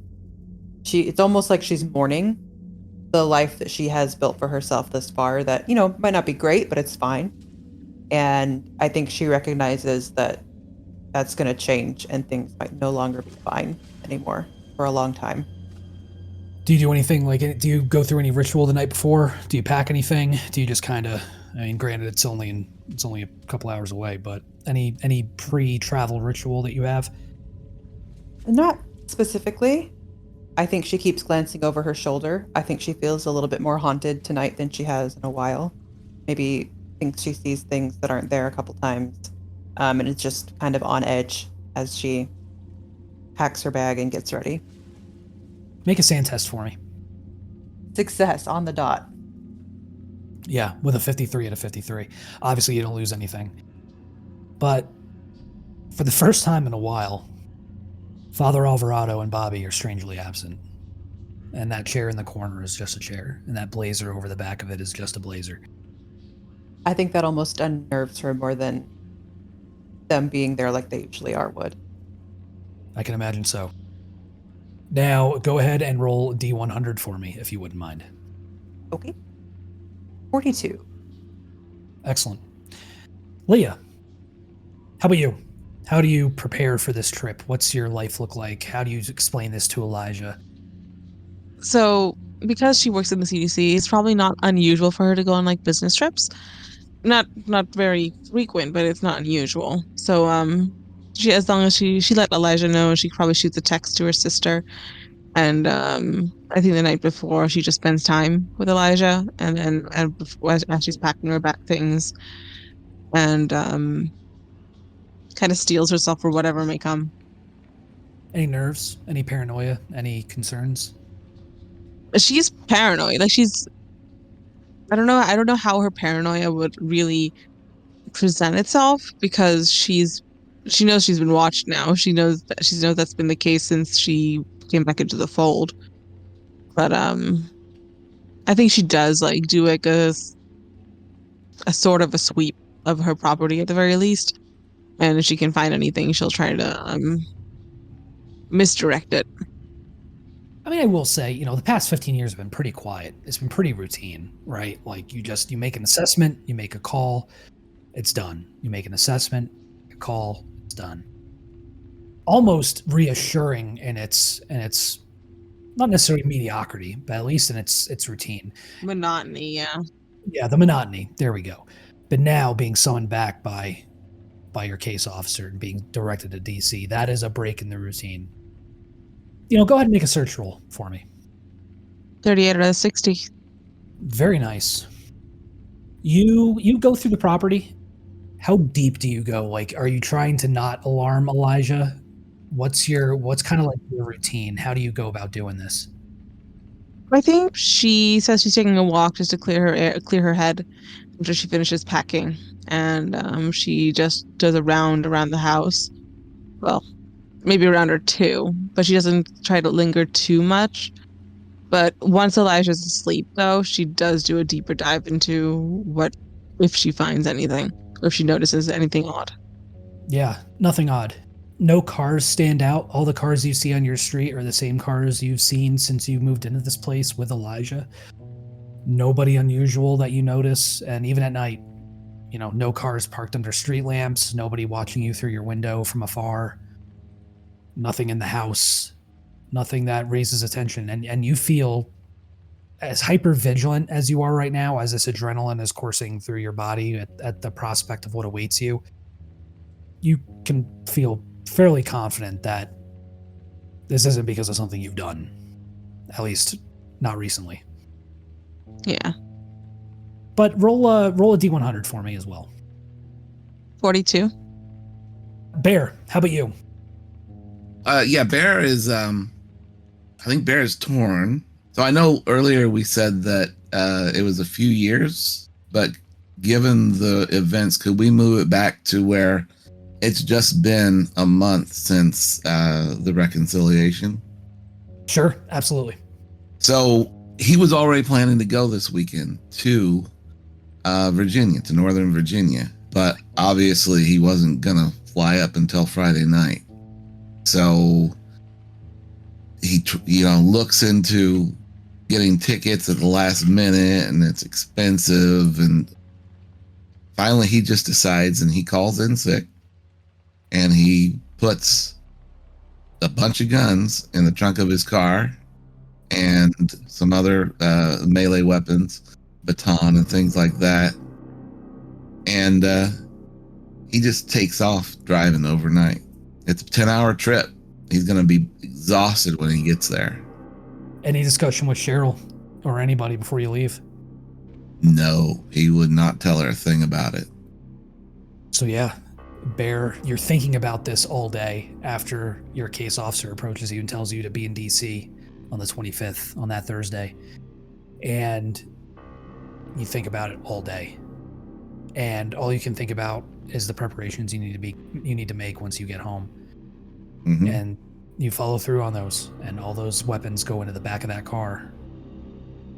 it's almost like she's mourning the life that she has built for herself thus far that, might not be great, but it's fine. And I think she recognizes that that's going to change and things might no longer be fine anymore for a long time. Do you do anything do you go through any ritual the night before? Do you pack anything? Do you just kind of, I mean, granted, it's only a couple hours away, but any pre-travel ritual that you have? Not specifically. I think she keeps glancing over her shoulder. I think she feels a little bit more haunted tonight than she has in a while. Maybe thinks she sees things that aren't there a couple times. And it's just kind of on edge as she packs her bag and gets ready. Make a sand test for me. Success on the dot. Yeah, with a 53 and a 53. Obviously, you don't lose anything. But for the first time in a while, Father Alvarado and Bobby are strangely absent. And that chair in the corner is just a chair, and that blazer over the back of it is just a blazer. I think that almost unnerves her more than them being there like they usually are would. I can imagine so. Now, go ahead and roll D100 for me, if you wouldn't mind. Okay. 42. Excellent. Leah, how about you? How do you prepare for this trip? What's your life look like? How do you explain this to Elijah? So, because she works in the CDC, it's probably not unusual for her to go on business trips. Not very frequent, but it's not unusual. So, as long as she let Elijah know, she probably shoots a text to her sister. And I think the night before she just spends time with Elijah, and then as she's packing her back things, and kind of steels herself for whatever may come. Any nerves? Any paranoia? Any concerns? She's paranoid. I don't know how her paranoia would really present itself, because she knows she's been watched now. She knows that's been the case since she came back into the fold. But I think she does like do like a sort of a sweep of her property at the very least. And if she can find anything, she'll try to misdirect it. I mean, I will say, the past 15 years have been pretty quiet. It's been pretty routine, right? Like you make an assessment, you make a call, it's done. You make an assessment, a call, it's done. Almost reassuring in its not necessarily mediocrity, but at least in its routine. Monotony, yeah. Yeah, the monotony. There we go. But now being summoned back by your case officer and being directed to DC, that is a break in the routine. Go ahead and make a search roll for me. 38 out of 60. Very nice. You go through the property. How deep do you go? Like, are you trying to not alarm Elijah? What's kind of like your routine? How do you go about doing this? I think she says she's taking a walk just to clear her head after she finishes packing, and she just does a round around the house. Well, maybe a round or two, but she doesn't try to linger too much. But once Elijah's asleep, though, she does do a deeper dive into if she finds anything, or if she notices anything odd. Yeah, nothing odd. No cars stand out. All the cars you see on your street are the same cars you've seen since you moved into this place with Elijah. Nobody unusual that you notice, and even at night, no cars parked under street lamps, nobody watching you through your window from afar, nothing in the house, nothing that raises attention, and you feel as hyper vigilant as you are right now, as this adrenaline is coursing through your body at the prospect of what awaits you. You can feel fairly confident that this isn't because of something you've done, at least not recently. Yeah. But roll a D100 for me as well. 42. Bear, how about you? Yeah, Bear is I think Bear is torn. So I know earlier we said that it was a few years, but given the events, could we move it back to where it's just been a month since the reconciliation? Sure, absolutely. So he was already planning to go this weekend to Virginia, to Northern Virginia, but obviously he wasn't gonna fly up until Friday night. So he, looks into getting tickets at the last minute, and it's expensive. And finally, he just decides, and he calls in sick, and he puts a bunch of guns in the trunk of his car and some other melee weapons, baton and things like that. And he just takes off driving overnight. It's a 10-hour trip. He's going to be exhausted when he gets there. Any discussion with Cheryl or anybody before you leave? No, he would not tell her a thing about it. So yeah, Bear, you're thinking about this all day after your case officer approaches you and tells you to be in DC on the 25th, on that Thursday. And you think about it all day. And all you can think about is the preparations you need to make once you get home. Mm-hmm. And you follow through on those, and all those weapons go into the back of that car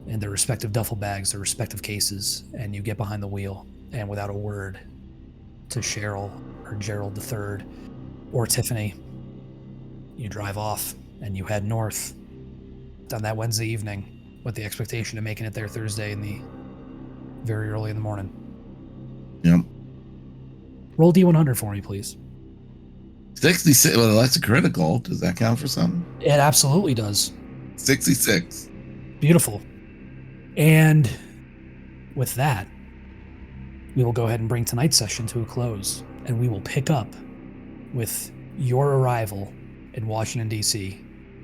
in their respective duffel bags, their respective cases, and you get behind the wheel, and without a word to Cheryl or Gerrald III or Tiffany, you drive off and you head north on that Wednesday evening with the expectation of making it there Thursday very early in the morning. Yep. Roll D100 for me, please. 66. Well, that's a critical. Does that count for something? It absolutely does. 66. Beautiful. And with that, we will go ahead and bring tonight's session to a close, and we will pick up with your arrival in Washington, D.C.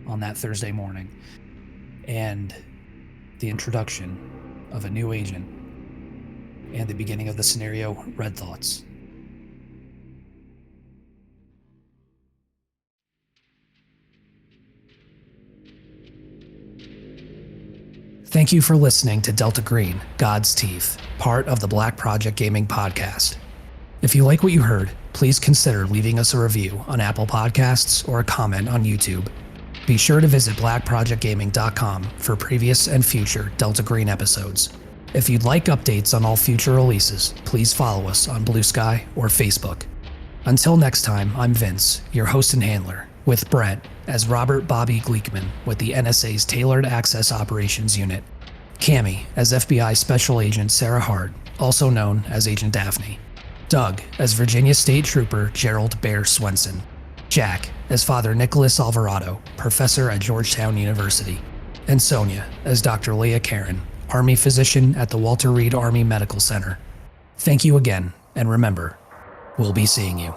on that Thursday morning, and the introduction of a new agent, and the beginning of the scenario Red Thoughts. Thank you for listening to Delta Green, God's Teeth, part of the Black Project Gaming podcast. If you like what you heard, please consider leaving us a review on Apple Podcasts or a comment on YouTube. Be sure to visit blackprojectgaming.com for previous and future Delta Green episodes. If you'd like updates on all future releases, please follow us on Blue Sky or Facebook. Until next time, I'm Vince, your host and handler, with Brett as Robert Bobby Gleekman with the NSA's Tailored Access Operations Unit, Cami as FBI Special Agent Sarah Hart, also known as Agent DAPHNE, Doug as Virginia State Trooper Gerrald Bear Swenson, Jack as Father Nicholas Alvarado, professor at Georgetown University, and Sonia as Dr. Leah Caron, Army physician at the Walter Reed Army Medical Center. Thank you again, and remember, we'll be seeing you.